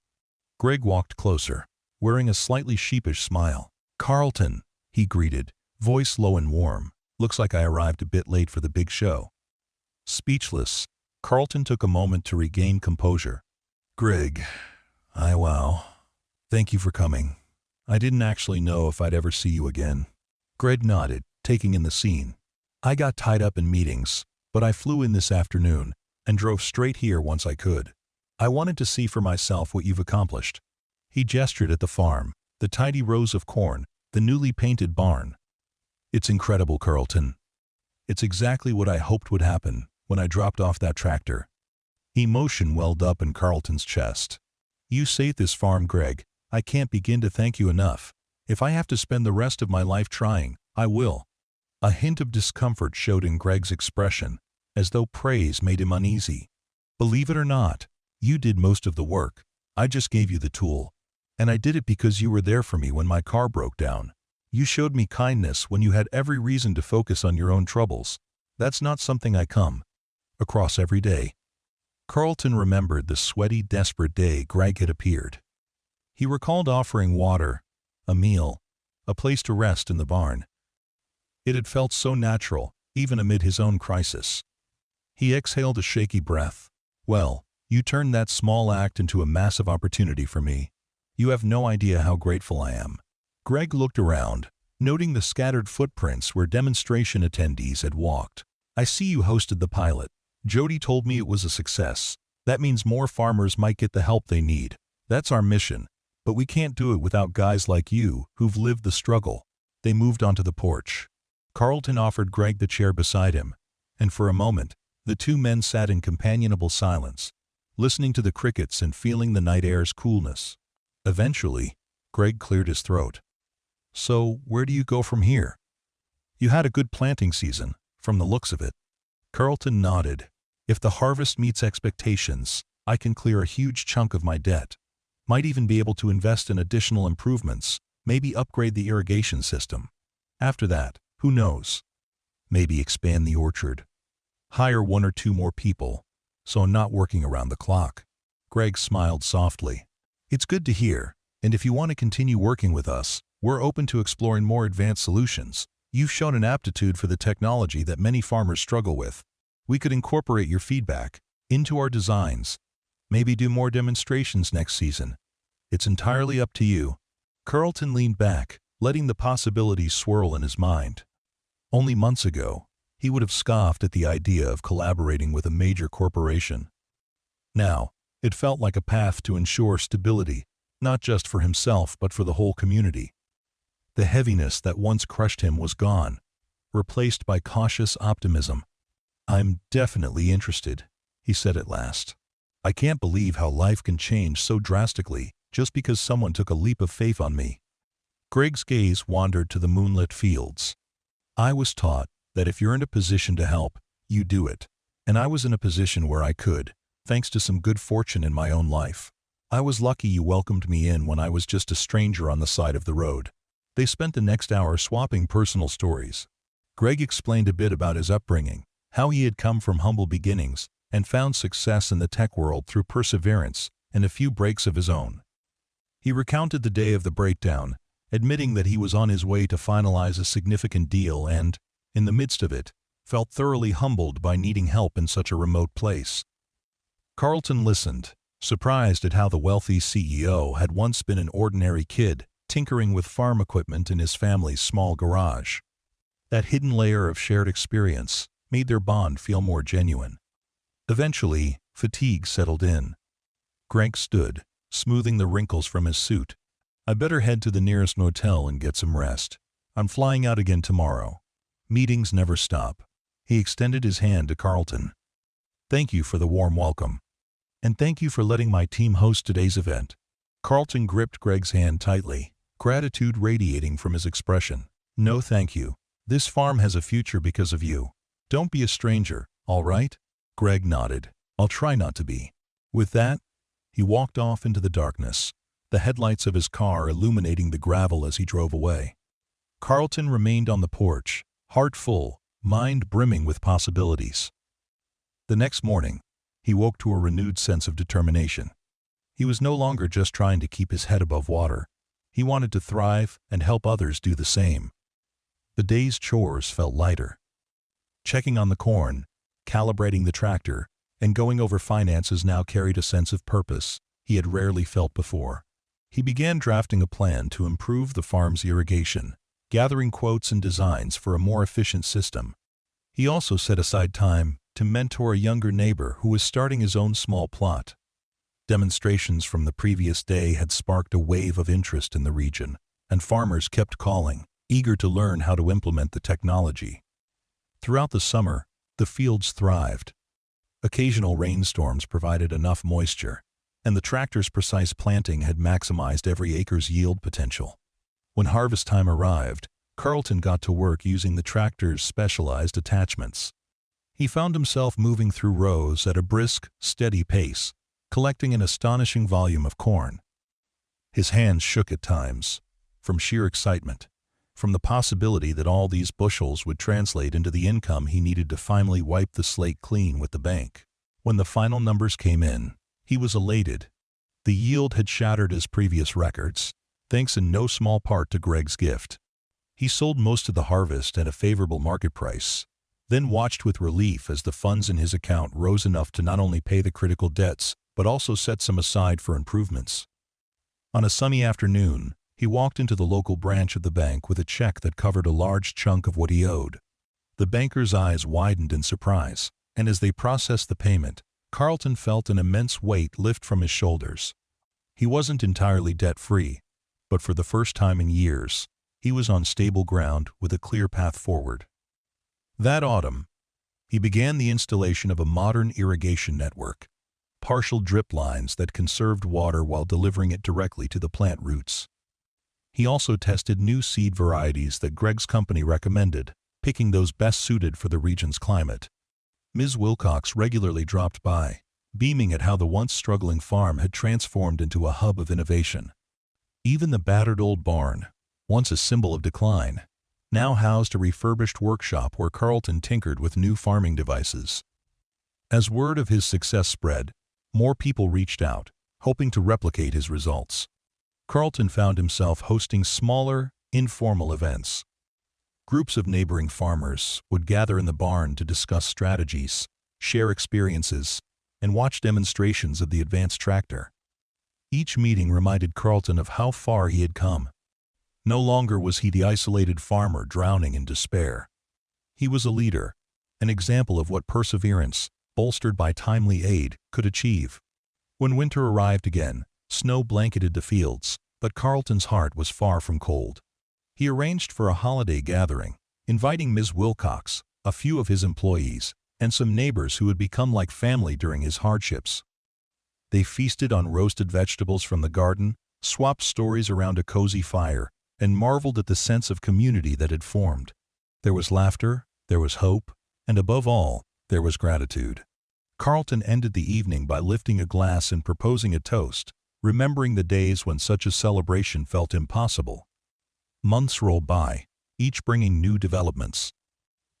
Greg walked closer, wearing a slightly sheepish smile. "Carlton," he greeted, voice low and warm. "Looks like I arrived a bit late for the big show." Speechless, Carlton took a moment to regain composure. "Greg, wow. Thank you for coming. I didn't actually know if I'd ever see you again." Greg nodded, taking in the scene. "I got tied up in meetings, but I flew in this afternoon and drove straight here once I could. I wanted to see for myself what you've accomplished." He gestured at the farm, the tidy rows of corn, the newly painted barn. "It's incredible, Carlton. It's exactly what I hoped would happen when I dropped off that tractor." Emotion welled up in Carlton's chest. "You saved this farm, Greg. I can't begin to thank you enough. If I have to spend the rest of my life trying, I will." A hint of discomfort showed in Greg's expression, as though praise made him uneasy. "Believe it or not, You did most of the work. I just gave you the tool. And I did it because you were there for me when my car broke down. You showed me kindness when you had every reason to focus on your own troubles. That's not something I come across every day. Carlton remembered the sweaty, desperate day Greg had appeared. He recalled offering water, a meal, a place to rest in the barn. It had felt so natural, even amid his own crisis. He exhaled a shaky breath. Well, you turned that small act into a massive opportunity for me. You have no idea how grateful I am. Greg looked around, noting the scattered footprints where demonstration attendees had walked. I see you hosted the pilot. Jody told me it was a success. That means more farmers might get the help they need. That's our mission. But we can't do it without guys like you who've lived the struggle. They moved onto the porch. Carlton offered Greg the chair beside him, and for a moment, the two men sat in companionable silence, listening to the crickets and feeling the night air's coolness. Eventually, Greg cleared his throat. So, where do you go from here? You had a good planting season, from the looks of it. Carlton nodded. If the harvest meets expectations, I can clear a huge chunk of my debt. Might even be able to invest in additional improvements, maybe upgrade the irrigation system. After that, who knows? Maybe expand the orchard. Hire one or two more people, so I'm not working around the clock. Greg smiled softly. It's good to hear, and if you want to continue working with us, we're open to exploring more advanced solutions. You've shown an aptitude for the technology that many farmers struggle with. We could incorporate your feedback into our designs. Maybe do more demonstrations next season. It's entirely up to you. Carlton leaned back, letting the possibilities swirl in his mind. Only months ago, he would have scoffed at the idea of collaborating with a major corporation. Now, it felt like a path to ensure stability, not just for himself but for the whole community. The heaviness that once crushed him was gone, replaced by cautious optimism. I'm definitely interested, he said at last. I can't believe how life can change so drastically just because someone took a leap of faith on me. Greg's gaze wandered to the moonlit fields. I was taught that if you're in a position to help, you do it. And I was in a position where I could, thanks to some good fortune in my own life. I was lucky you welcomed me in when I was just a stranger on the side of the road. They spent the next hour swapping personal stories. Greg explained a bit about his upbringing, how he had come from humble beginnings and found success in the tech world through perseverance and a few breaks of his own. He recounted the day of the breakdown, admitting that he was on his way to finalize a significant deal and, in the midst of it, felt thoroughly humbled by needing help in such a remote place. Carlton listened, surprised at how the wealthy CEO had once been an ordinary kid, tinkering with farm equipment in his family's small garage. That hidden layer of shared experience made their bond feel more genuine. Eventually, fatigue settled in. Greg stood, smoothing the wrinkles from his suit. I better head to the nearest motel and get some rest. I'm flying out again tomorrow. Meetings never stop. He extended his hand to Carlton. Thank you for the warm welcome. And thank you for letting my team host today's event. Carlton gripped Greg's hand tightly, gratitude radiating from his expression. No thank you. This farm has a future because of you. Don't be a stranger, all right? Greg nodded. I'll try not to be. With that, he walked off into the darkness, the headlights of his car illuminating the gravel as he drove away. Carlton remained on the porch, heart full, mind brimming with possibilities. The next morning, he woke to a renewed sense of determination. He was no longer just trying to keep his head above water. He wanted to thrive and help others do the same. The day's chores felt lighter. Checking on the corn, calibrating the tractor, and going over finances now carried a sense of purpose he had rarely felt before. He began drafting a plan to improve the farm's irrigation, gathering quotes and designs for a more efficient system. He also set aside time to mentor a younger neighbor who was starting his own small plot. Demonstrations from the previous day had sparked a wave of interest in the region, and farmers kept calling, eager to learn how to implement the technology. Throughout the summer, the fields thrived. Occasional rainstorms provided enough moisture, and the tractor's precise planting had maximized every acre's yield potential. When harvest time arrived, Carlton got to work using the tractor's specialized attachments. He found himself moving through rows at a brisk, steady pace, collecting an astonishing volume of corn. His hands shook at times, from sheer excitement, from the possibility that all these bushels would translate into the income he needed to finally wipe the slate clean with the bank. When the final numbers came in, he was elated. The yield had shattered his previous records, thanks in no small part to Greg's gift. He sold most of the harvest at a favorable market price, then watched with relief as the funds in his account rose enough to not only pay the critical debts, but also set some aside for improvements. On a sunny afternoon, he walked into the local branch of the bank with a check that covered a large chunk of what he owed. The banker's eyes widened in surprise, and as they processed the payment, Carlton felt an immense weight lift from his shoulders. He wasn't entirely debt-free, but for the first time in years, he was on stable ground with a clear path forward. That autumn, he began the installation of a modern irrigation network, partial drip lines that conserved water while delivering it directly to the plant roots. He also tested new seed varieties that Greg's company recommended, picking those best suited for the region's climate. Ms. Wilcox regularly dropped by, beaming at how the once struggling farm had transformed into a hub of innovation. Even the battered old barn, once a symbol of decline, now housed a refurbished workshop where Carlton tinkered with new farming devices. As word of his success spread, more people reached out, hoping to replicate his results. Carlton found himself hosting smaller, informal events. Groups of neighboring farmers would gather in the barn to discuss strategies, share experiences, and watch demonstrations of the advanced tractor. Each meeting reminded Carlton of how far he had come. No longer was he the isolated farmer drowning in despair. He was a leader, an example of what perseverance, bolstered by timely aid, could achieve. When winter arrived again, snow blanketed the fields, but Carlton's heart was far from cold. He arranged for a holiday gathering, inviting Ms. Wilcox, a few of his employees, and some neighbors who had become like family during his hardships. They feasted on roasted vegetables from the garden, swapped stories around a cozy fire, and marveled at the sense of community that had formed. There was laughter, there was hope, and above all, there was gratitude. Carlton ended the evening by lifting a glass and proposing a toast, remembering the days when such a celebration felt impossible. Months rolled by, each bringing new developments.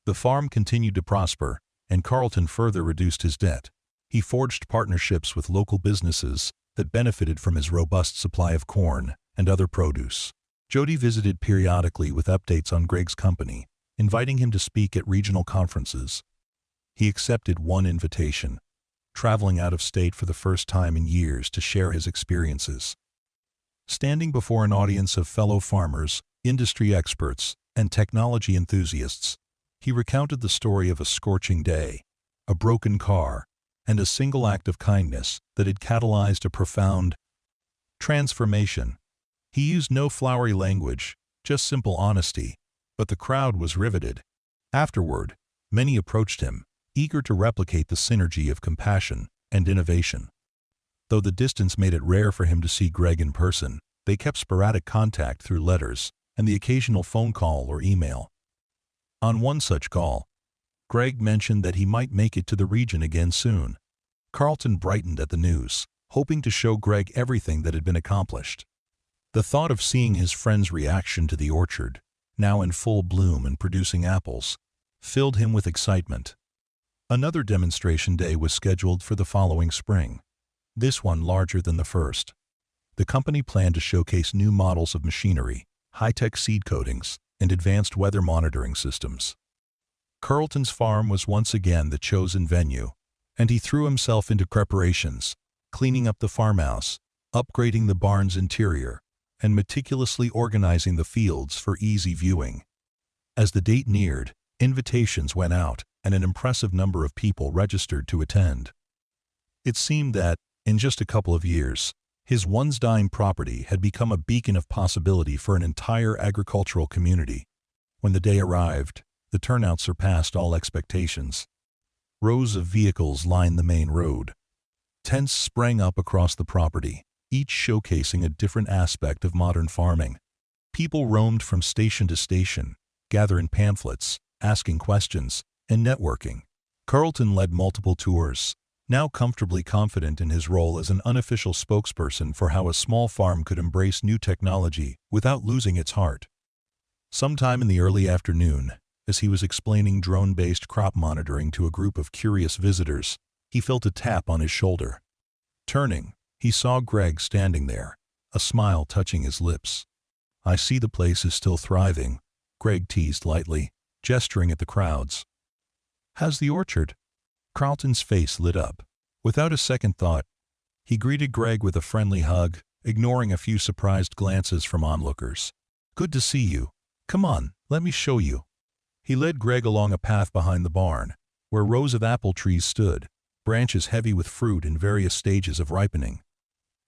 The farm continued to prosper, and Carlton further reduced his debt. He forged partnerships with local businesses that benefited from his robust supply of corn and other produce. Jody visited periodically with updates on Greg's company, inviting him to speak at regional conferences. He accepted one invitation, traveling out of state for the first time in years to share his experiences. Standing before an audience of fellow farmers, industry experts, and technology enthusiasts, he recounted the story of a scorching day, a broken car, and a single act of kindness that had catalyzed a profound transformation. He used no flowery language, just simple honesty, but the crowd was riveted. Afterward, many approached him, eager to replicate the synergy of compassion and innovation. Though the distance made it rare for him to see Greg in person, they kept sporadic contact through letters and the occasional phone call or email. On one such call, Greg mentioned that he might make it to the region again soon. Carlton brightened at the news, hoping to show Greg everything that had been accomplished. The thought of seeing his friend's reaction to the orchard, now in full bloom and producing apples, filled him with excitement. Another demonstration day was scheduled for the following spring, this one larger than the first. The company planned to showcase new models of machinery, high-tech seed coatings, and advanced weather monitoring systems. Carlton's farm was once again the chosen venue, and he threw himself into preparations, cleaning up the farmhouse, upgrading the barn's interior, and meticulously organizing the fields for easy viewing. As the date neared, invitations went out, and an impressive number of people registered to attend. It seemed that, in just a couple of years, his once dying property had become a beacon of possibility for an entire agricultural community. When the day arrived, the turnout surpassed all expectations. Rows of vehicles lined the main road. Tents sprang up across the property, each showcasing a different aspect of modern farming. People roamed from station to station, gathering pamphlets, asking questions, and networking. Carlton led multiple tours, now comfortably confident in his role as an unofficial spokesperson for how a small farm could embrace new technology without losing its heart. Sometime in the early afternoon, as he was explaining drone-based crop monitoring to a group of curious visitors, he felt a tap on his shoulder. Turning, he saw Greg standing there, a smile touching his lips. "I see the place is still thriving," Greg teased lightly, gesturing at the crowds. "How's the orchard?" Carlton's face lit up. Without a second thought, he greeted Greg with a friendly hug, ignoring a few surprised glances from onlookers. "Good to see you. Come on, let me show you." He led Greg along a path behind the barn, where rows of apple trees stood, branches heavy with fruit in various stages of ripening.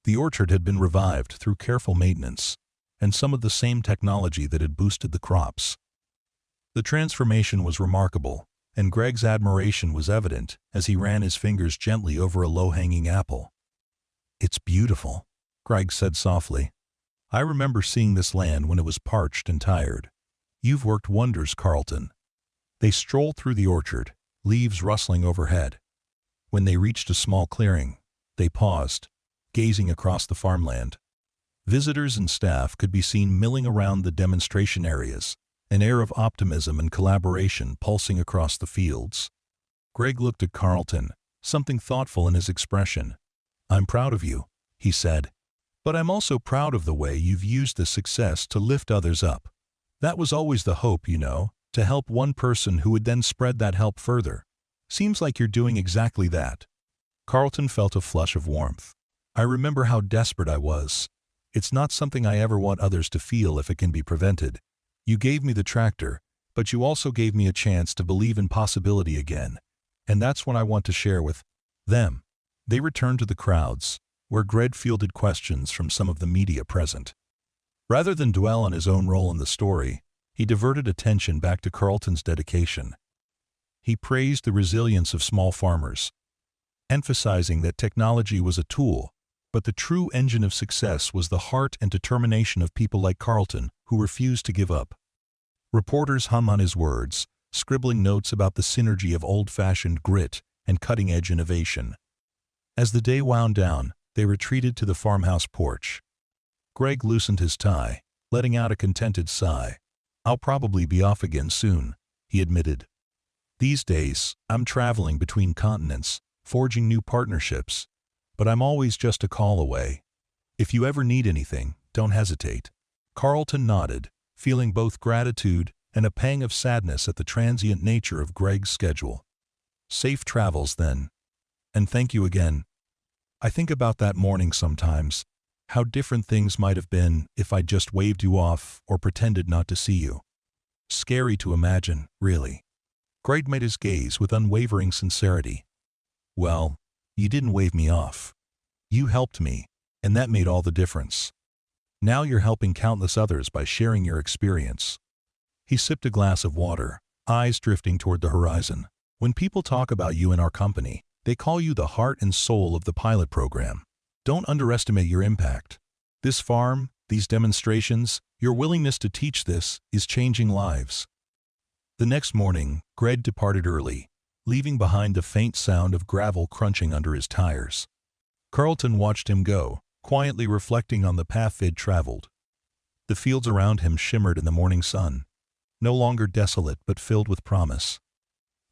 The orchard had been revived through careful maintenance, and some of the same technology that had boosted the crops. The transformation was remarkable, and Greg's admiration was evident as he ran his fingers gently over a low-hanging apple. "It's beautiful," Greg said softly. "I remember seeing this land when it was parched and tired. You've worked wonders, Carlton." They strolled through the orchard, leaves rustling overhead. When they reached a small clearing, they paused, gazing across the farmland. Visitors and staff could be seen milling around the demonstration areas, an air of optimism and collaboration pulsing across the fields. Greg looked at Carlton, something thoughtful in his expression. "I'm proud of you," he said. "But I'm also proud of the way you've used this success to lift others up. That was always the hope, you know, to help one person who would then spread that help further. Seems like you're doing exactly that." Carlton felt a flush of warmth. "I remember how desperate I was. It's not something I ever want others to feel if it can be prevented. You gave me the tractor, but you also gave me a chance to believe in possibility again. And that's what I want to share with them." They returned to the crowds, where Greg fielded questions from some of the media present. Rather than dwell on his own role in the story, he diverted attention back to Carlton's dedication. He praised the resilience of small farmers, emphasizing that technology was a tool, but the true engine of success was the heart and determination of people like Carlton who refused to give up. Reporters hum on his words, scribbling notes about the synergy of old-fashioned grit and cutting-edge innovation. As the day wound down, they retreated to the farmhouse porch. Greg loosened his tie, letting out a contented sigh. "I'll probably be off again soon," he admitted. "These days, I'm traveling between continents, forging new partnerships, but I'm always just a call away. If you ever need anything, don't hesitate." Carlton nodded, feeling both gratitude and a pang of sadness at the transient nature of Greg's schedule. "Safe travels, then. And thank you again. I think about that morning sometimes, how different things might have been if I'd just waved you off or pretended not to see you. Scary to imagine, really." Greg met his gaze with unwavering sincerity. "Well, you didn't wave me off. You helped me, and that made all the difference. Now you're helping countless others by sharing your experience." He sipped a glass of water, eyes drifting toward the horizon. "When people talk about you in our company, they call you the heart and soul of the pilot program. Don't underestimate your impact. This farm, these demonstrations, your willingness to teach this is changing lives." The next morning, Greg departed early, leaving behind the faint sound of gravel crunching under his tires. Carlton watched him go, quietly reflecting on the path they'd traveled. The fields around him shimmered in the morning sun, no longer desolate but filled with promise.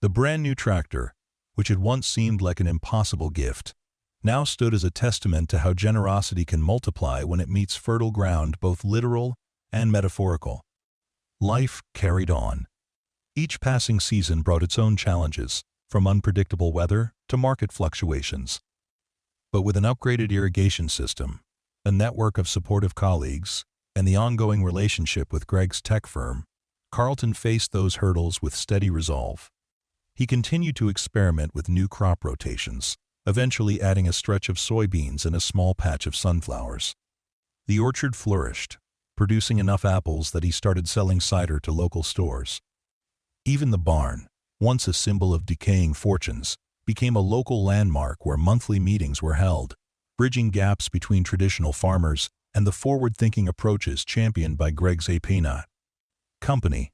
The brand-new tractor, which had once seemed like an impossible gift, now stood as a testament to how generosity can multiply when it meets fertile ground, both literal and metaphorical. Life carried on. Each passing season brought its own challenges, from unpredictable weather to market fluctuations. But with an upgraded irrigation system, a network of supportive colleagues, and the ongoing relationship with Greg's tech firm, Carlton faced those hurdles with steady resolve. He continued to experiment with new crop rotations, eventually adding a stretch of soybeans and a small patch of sunflowers. The orchard flourished, producing enough apples that he started selling cider to local stores. Even the barn, once a symbol of decaying fortunes, became a local landmark where monthly meetings were held, bridging gaps between traditional farmers and the forward-thinking approaches championed by Greg's Apena company.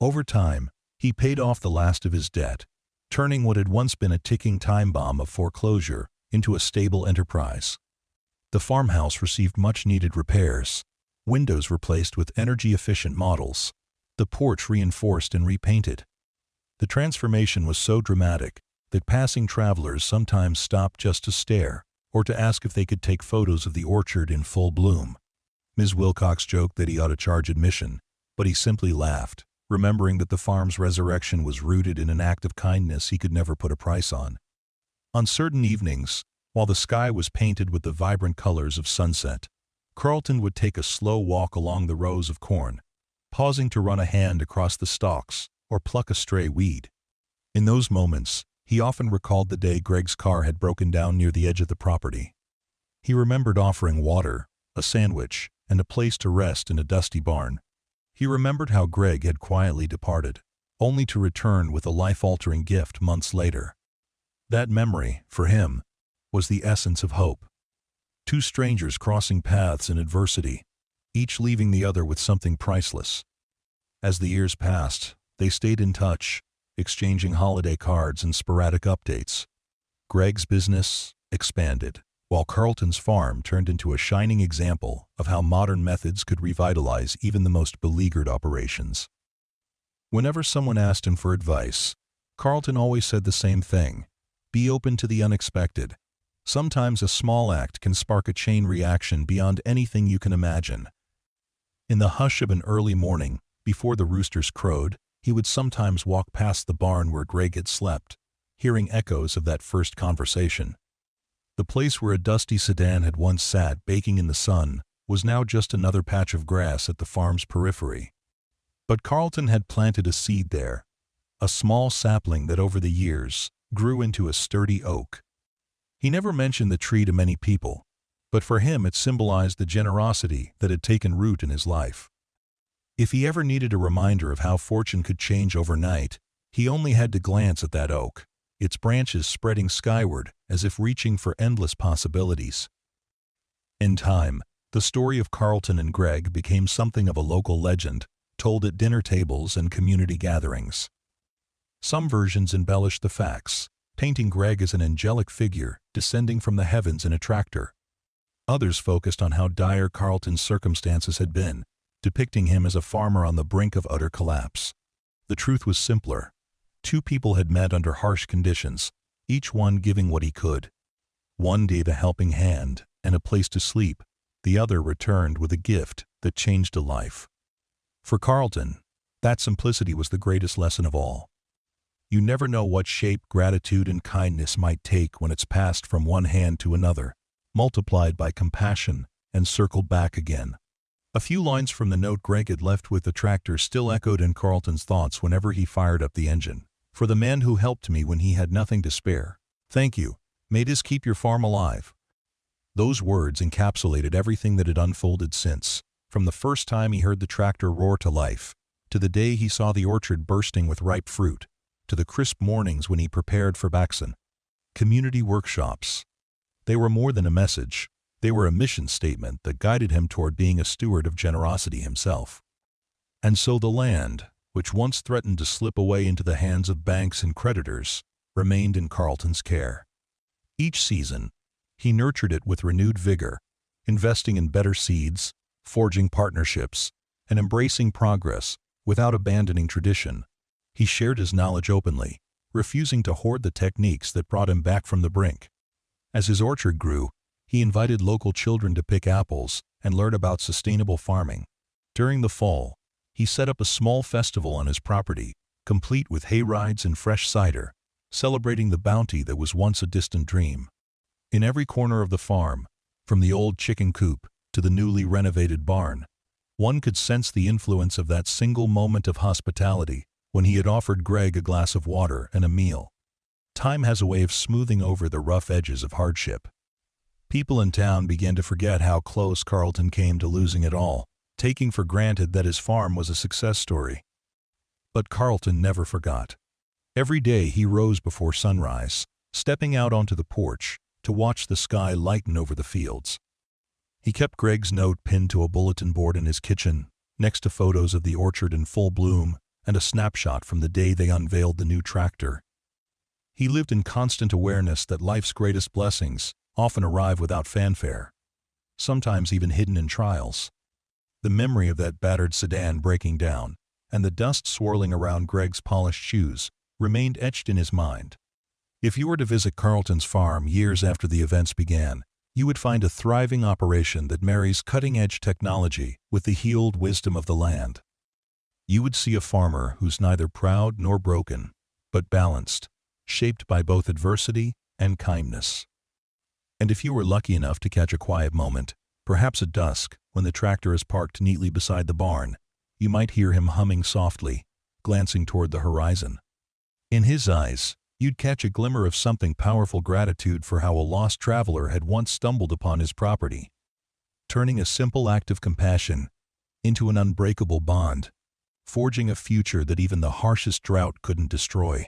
Over time, he paid off the last of his debt, turning what had once been a ticking time bomb of foreclosure into a stable enterprise. The farmhouse received much-needed repairs, windows replaced with energy-efficient models, the porch reinforced and repainted. The transformation was so dramatic that passing travelers sometimes stopped just to stare or to ask if they could take photos of the orchard in full bloom. Ms. Wilcox joked that he ought to charge admission, but he simply laughed, remembering that the farm's resurrection was rooted in an act of kindness he could never put a price on. On certain evenings, while the sky was painted with the vibrant colors of sunset, Carlton would take a slow walk along the rows of corn, pausing to run a hand across the stalks or pluck a stray weed. In those moments, he often recalled the day Greg's car had broken down near the edge of the property. He remembered offering water, a sandwich, and a place to rest in a dusty barn. He remembered how Greg had quietly departed, only to return with a life-altering gift months later. That memory, for him, was the essence of hope. Two strangers crossing paths in adversity, each leaving the other with something priceless. As the years passed, they stayed in touch, exchanging holiday cards and sporadic updates. Greg's business expanded, while Carlton's farm turned into a shining example of how modern methods could revitalize even the most beleaguered operations. Whenever someone asked him for advice, Carlton always said the same thing: be open to the unexpected. Sometimes a small act can spark a chain reaction beyond anything you can imagine. In the hush of an early morning, before the roosters crowed, he would sometimes walk past the barn where Greg had slept, hearing echoes of that first conversation. The place where a dusty sedan had once sat baking in the sun was now just another patch of grass at the farm's periphery. But Carlton had planted a seed there, a small sapling that over the years grew into a sturdy oak. He never mentioned the tree to many people, but for him it symbolized the generosity that had taken root in his life. If he ever needed a reminder of how fortune could change overnight, he only had to glance at that oak, its branches spreading skyward as if reaching for endless possibilities. In time, the story of Carlton and Greg became something of a local legend, told at dinner tables and community gatherings. Some versions embellished the facts, painting Greg as an angelic figure descending from the heavens in a tractor. Others focused on how dire Carlton's circumstances had been, depicting him as a farmer on the brink of utter collapse. The truth was simpler. Two people had met under harsh conditions, each one giving what he could. One gave a helping hand and a place to sleep, the other returned with a gift that changed a life. For Carlton, that simplicity was the greatest lesson of all. You never know what shape gratitude and kindness might take when it's passed from one hand to another, multiplied by compassion, and circled back again. A few lines from the note Greg had left with the tractor still echoed in Carlton's thoughts whenever he fired up the engine. For the man who helped me when he had nothing to spare. Thank you. May this keep your farm alive. Those words encapsulated everything that had unfolded since, from the first time he heard the tractor roar to life, to the day he saw the orchard bursting with ripe fruit, to the crisp mornings when he prepared for Baxen. Community workshops. They were more than a message. They were a mission statement that guided him toward being a steward of generosity himself. And so the land, which once threatened to slip away into the hands of banks and creditors, remained in Carlton's care. Each season, he nurtured it with renewed vigor, investing in better seeds, forging partnerships, and embracing progress without abandoning tradition. He shared his knowledge openly, refusing to hoard the techniques that brought him back from the brink. As his orchard grew, he invited local children to pick apples and learn about sustainable farming. During the fall, he set up a small festival on his property, complete with hay rides and fresh cider, celebrating the bounty that was once a distant dream. In every corner of the farm, from the old chicken coop to the newly renovated barn, one could sense the influence of that single moment of hospitality when he had offered Greg a glass of water and a meal. Time has a way of smoothing over the rough edges of hardship. People in town began to forget how close Carlton came to losing it all, taking for granted that his farm was a success story. But Carlton never forgot. Every day he rose before sunrise, stepping out onto the porch to watch the sky lighten over the fields. He kept Greg's note pinned to a bulletin board in his kitchen, next to photos of the orchard in full bloom and a snapshot from the day they unveiled the new tractor. He lived in constant awareness that life's greatest blessings often arrive without fanfare, sometimes even hidden in trials. The memory of that battered sedan breaking down and the dust swirling around Greg's polished shoes remained etched in his mind. If you were to visit Carlton's farm years after the events began, you would find a thriving operation that marries cutting-edge technology with the healed wisdom of the land. You would see a farmer who's neither proud nor broken, but balanced, shaped by both adversity and kindness. And if you were lucky enough to catch a quiet moment, perhaps at dusk, when the tractor is parked neatly beside the barn, you might hear him humming softly, glancing toward the horizon. In his eyes, you'd catch a glimmer of something powerful: gratitude for how a lost traveler had once stumbled upon his property, turning a simple act of compassion into an unbreakable bond, forging a future that even the harshest drought couldn't destroy.